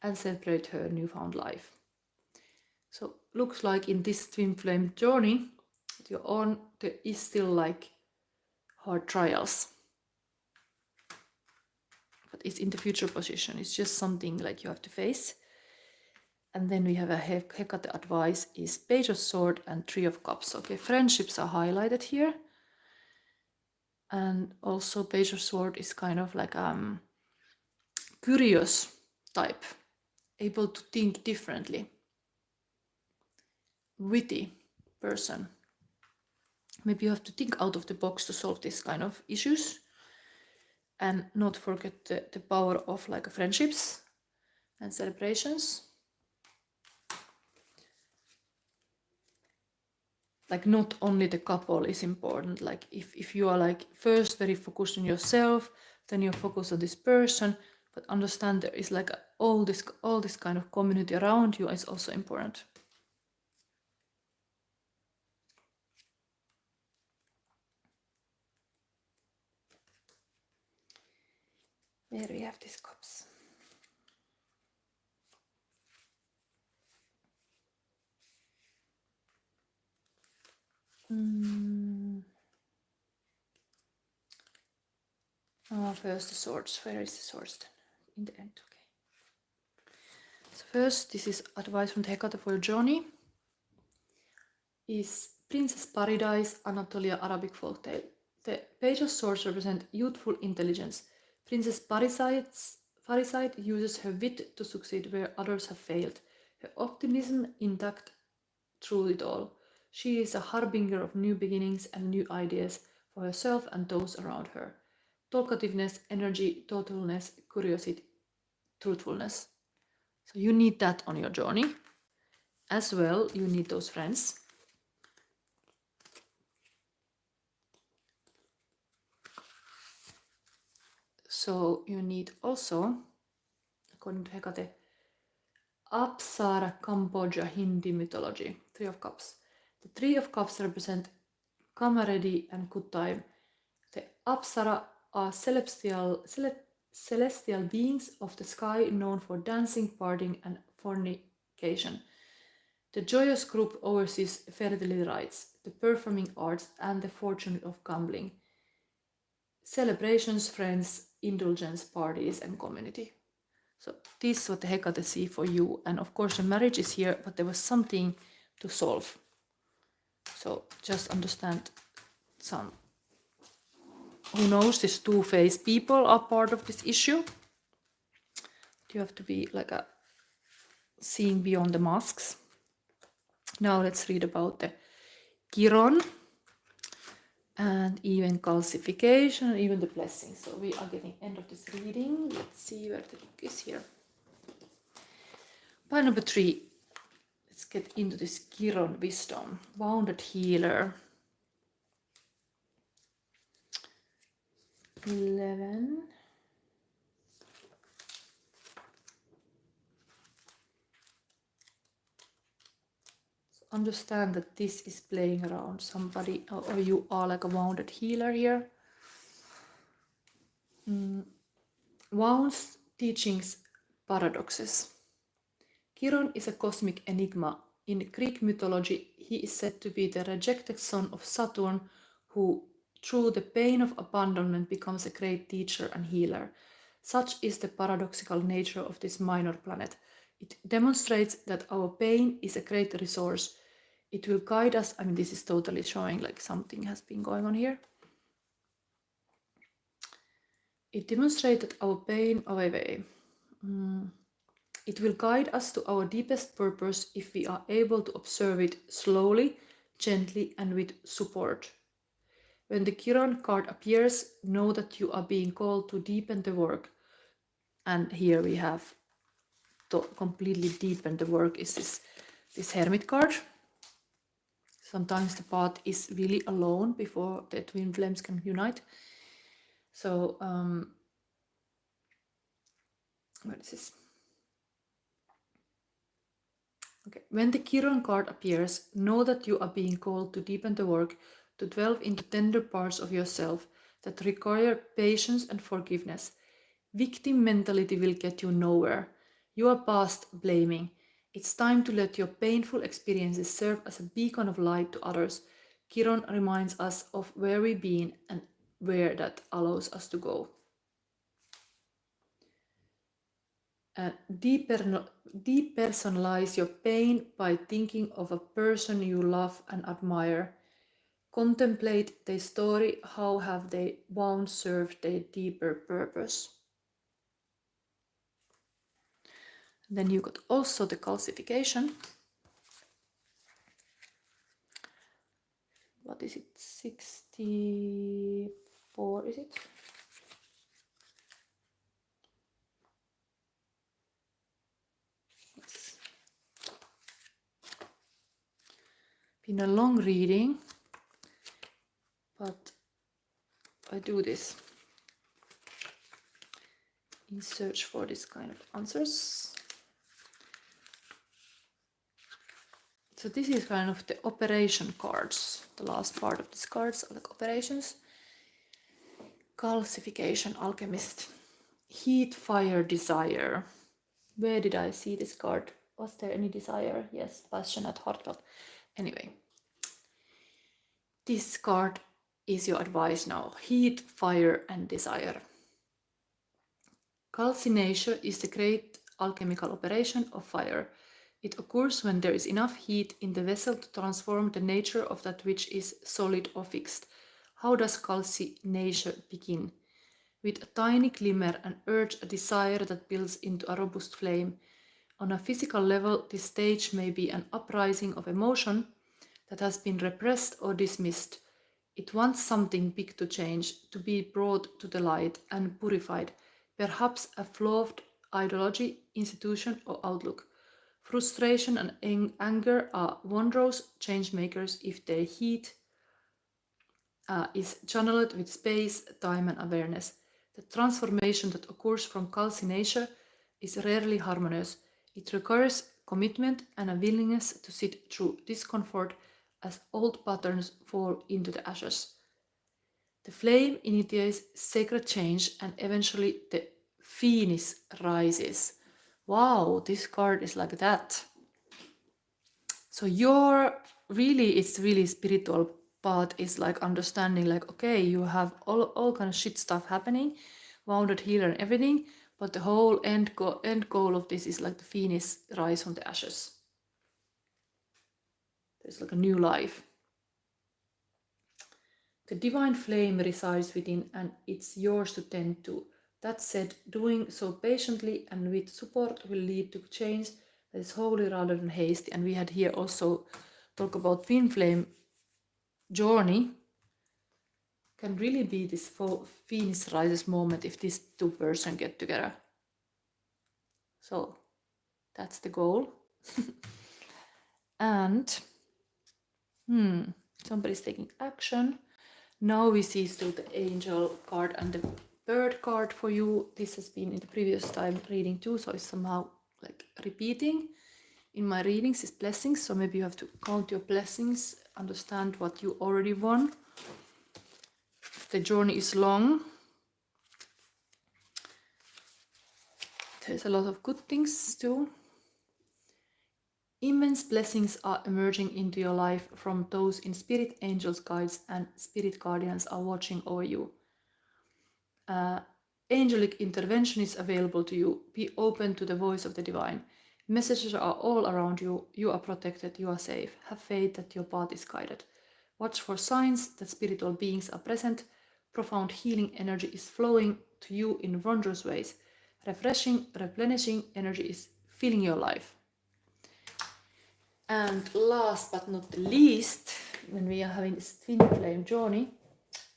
and celebrate her newfound life. So looks like in this twin flame journey that you're on, there is still like hard trials. But it's in the future position. It's just something like you have to face. And then we have a Hekate advice is Page of Sword and Three of Cups. Okay, friendships are highlighted here. And also Page of Sword is kind of like curious type, able to think differently, witty person. Maybe you have to think out of the box to solve this kind of issues. And not forget the power of like friendships and celebrations. Like not only the couple is important. Like if you are like first very focused on yourself, then you're focused on this person, but understand there is like all this kind of community around you is also important. There we have these cups. First the swords. Where is the swords then? In the end, okay. So first, this is advice from Hekate for your journey. Is Princess Paradise, Anatolia Arabic folktale. The Page of Swords represent youthful intelligence. Princess Parisite uses her wit to succeed where others have failed. Her optimism intact through it all. She is a harbinger of new beginnings and new ideas for herself and those around her. Talkativeness, energy, thoughtfulness, curiosity, truthfulness. So you need that on your journey. As well, you need those friends. So you need also, according to Hekate, Apsara Cambodia Hindi mythology, Three of Cups. The Three of Cups represent Kamaredi, and good time. The Apsara are celestial beings of the sky known for dancing, partying, and fornication. The joyous group oversees fertility rites, the performing arts, and the fortune of gambling. Celebrations, friends, indulgence, parties, and community. So this is what the Hekate see for you. And of course the marriage is here, but there was something to solve. So just understand some. Who knows, these two-faced people are part of this issue. You have to be like a seeing beyond the masks. Now let's read about the Chiron and even calcification, even the blessings. So we are getting end of this reading. Let's see where the book is here. Pile number 3. Let's get into this Chiron wisdom. Wounded healer. 11. So understand that this is playing around somebody, or you are like a wounded healer here. Wounds, teachings, paradoxes. Chiron is a cosmic enigma. In Greek mythology, he is said to be the rejected son of Saturn, who, through the pain of abandonment, becomes a great teacher and healer. Such is the paradoxical nature of this minor planet. It demonstrates that our pain is a great resource. It will guide us. I mean, this is totally showing like something has been going on here. It demonstrates that our pain, it will guide us to our deepest purpose if we are able to observe it slowly, gently, and with support. When the Chiron card appears, know that you are being called to deepen the work. And here we have to completely deepen the work is this Hermit card. Sometimes the path is really alone before the twin flames can unite. So, what is this? Okay. When the Chiron card appears, know that you are being called to deepen the work, to delve into tender parts of yourself that require patience and forgiveness. Victim mentality will get you nowhere. You are past blaming. It's time to let your painful experiences serve as a beacon of light to others. Chiron reminds us of where we've been and where that allows us to go. Depersonalize your pain by thinking of a person you love and admire. Contemplate their story. How have they wound served their deeper purpose? Then you got also the calcification. What is it? 64, is it? Yes. Been a long reading, but I do this in search for this kind of answers. So this is kind of the operation cards. The last part of these cards are like operations. Calcification, alchemist. Heat, fire, desire. Where did I see this card? Was there any desire? Yes, passionate, heartfelt. Anyway, this card is your advice now. Heat, fire, and desire. Calcination is the great alchemical operation of fire. It occurs when there is enough heat in the vessel to transform the nature of that which is solid or fixed. How does calcination begin? With a tiny glimmer, an urge, a desire that builds into a robust flame. On a physical level, this stage may be an uprising of emotion that has been repressed or dismissed. It wants something big to change, to be brought to the light and purified, perhaps a flawed ideology, institution, or outlook. Frustration and anger are wondrous changemakers if their heat is channeled with space, time, and awareness. The transformation that occurs from calcination is rarely harmonious. It requires commitment and a willingness to sit through discomfort as old patterns fall into the ashes. The flame initiates sacred change and eventually the phoenix rises. Wow, this card is like that. So it's really spiritual part is like understanding like, okay, you have all kind of shit stuff happening, wounded healer and everything, but the whole end goal of this is like the phoenix rise from the ashes. There's like a new life. The divine flame resides within and it's yours to tend to. That said, doing so patiently and with support will lead to change that is holy rather than hasty. And we had here also talk about twin flame journey. Can really be this phoenix rises moment if these two persons get together. So that's the goal. And somebody's taking action. Now we see still the angel card and the bird card for you. This has been in the previous time reading too, so it's somehow like repeating. In my readings is blessings, so maybe you have to count your blessings, understand what you already won. The journey is long. There's a lot of good things too. Immense blessings are emerging into your life from those in spirit, angels, guides, and spirit guardians are watching over you. Angelic intervention is available to you. Be open to the voice of the divine. Messages are all around you. You are protected. You are safe. Have faith that your path is guided. Watch for signs that spiritual beings are present. Profound healing energy is flowing to you in wondrous ways. Refreshing, replenishing energy is filling your life. And last but not the least, when we are having this twin flame journey,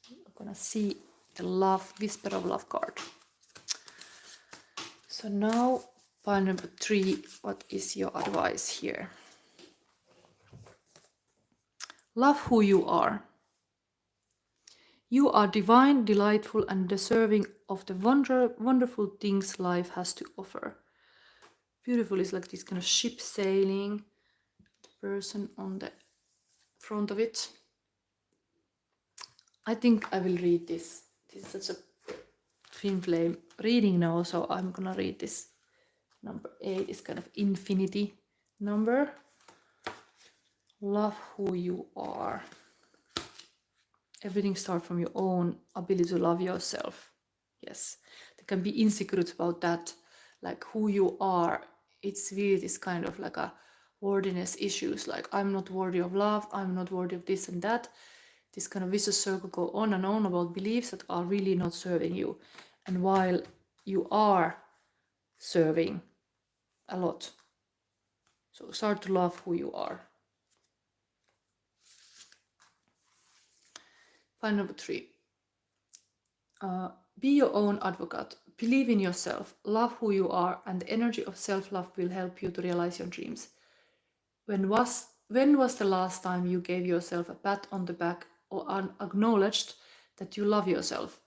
we're gonna see the love, whisper of love card. So now, pile number 3, what is your advice here? Love who you are. You are divine, delightful, and deserving of the wonderful things life has to offer. Beautiful is like this kind of ship sailing, the person on the front of it. I think I will read this. This is such a twin flame reading now, so I'm gonna read this. Number 8 is kind of infinity number. Love who you are. Everything starts from your own ability to love yourself. Yes, there can be insecurities about that, like who you are. It's really this kind of like a worthiness issues, like I'm not worthy of love, I'm not worthy of this and that. This kind of vicious circle go on and on about beliefs that are really not serving you. And while you are serving a lot, so start to love who you are. Point number 3. Be your own advocate. Believe in yourself. Love who you are, and the energy of self-love will help you to realize your dreams. When was the last time you gave yourself a pat on the back or acknowledged that you love yourself?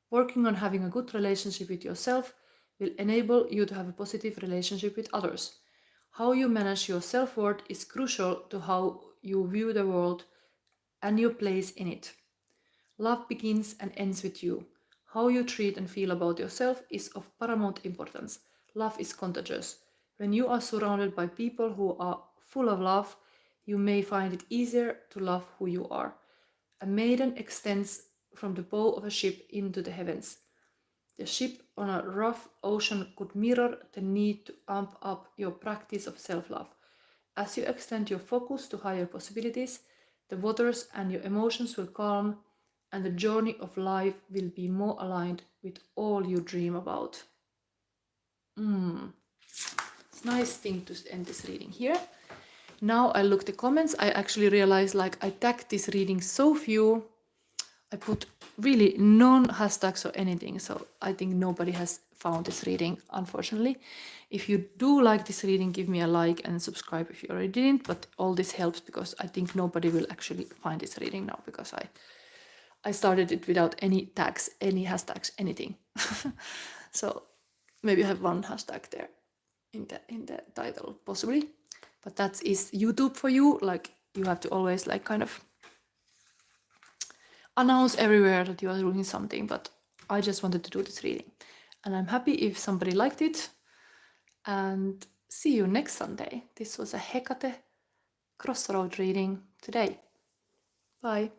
Working on having a good relationship with yourself will enable you to have a positive relationship with others. How you manage your self-worth is crucial to how you view the world and your place in it. Love begins and ends with you. How you treat and feel about yourself is of paramount importance. Love is contagious. When you are surrounded by people who are full of love, you may find it easier to love who you are. A maiden extends from the bow of a ship into the heavens. The ship on a rough ocean could mirror the need to amp up your practice of self-love. As you extend your focus to higher possibilities, the waters and your emotions will calm, and the journey of life will be more aligned with all you dream about. It's a nice thing to end this reading here. Now I look the comments. I actually realized like I tagged this reading so few. I put really non-hashtags or anything. So I think nobody has found this reading, unfortunately. If you do like this reading, give me a like and subscribe if you already didn't. But all this helps because I think nobody will actually find this reading now because I started it without any tags, any hashtags, anything. So maybe I have one hashtag there in the title, possibly. But that is YouTube for you. Like you have to always like kind of announce everywhere that you are doing something, but I just wanted to do this reading. And I'm happy if somebody liked it. And see you next Sunday. This was a Hekate crossroad reading today. Bye.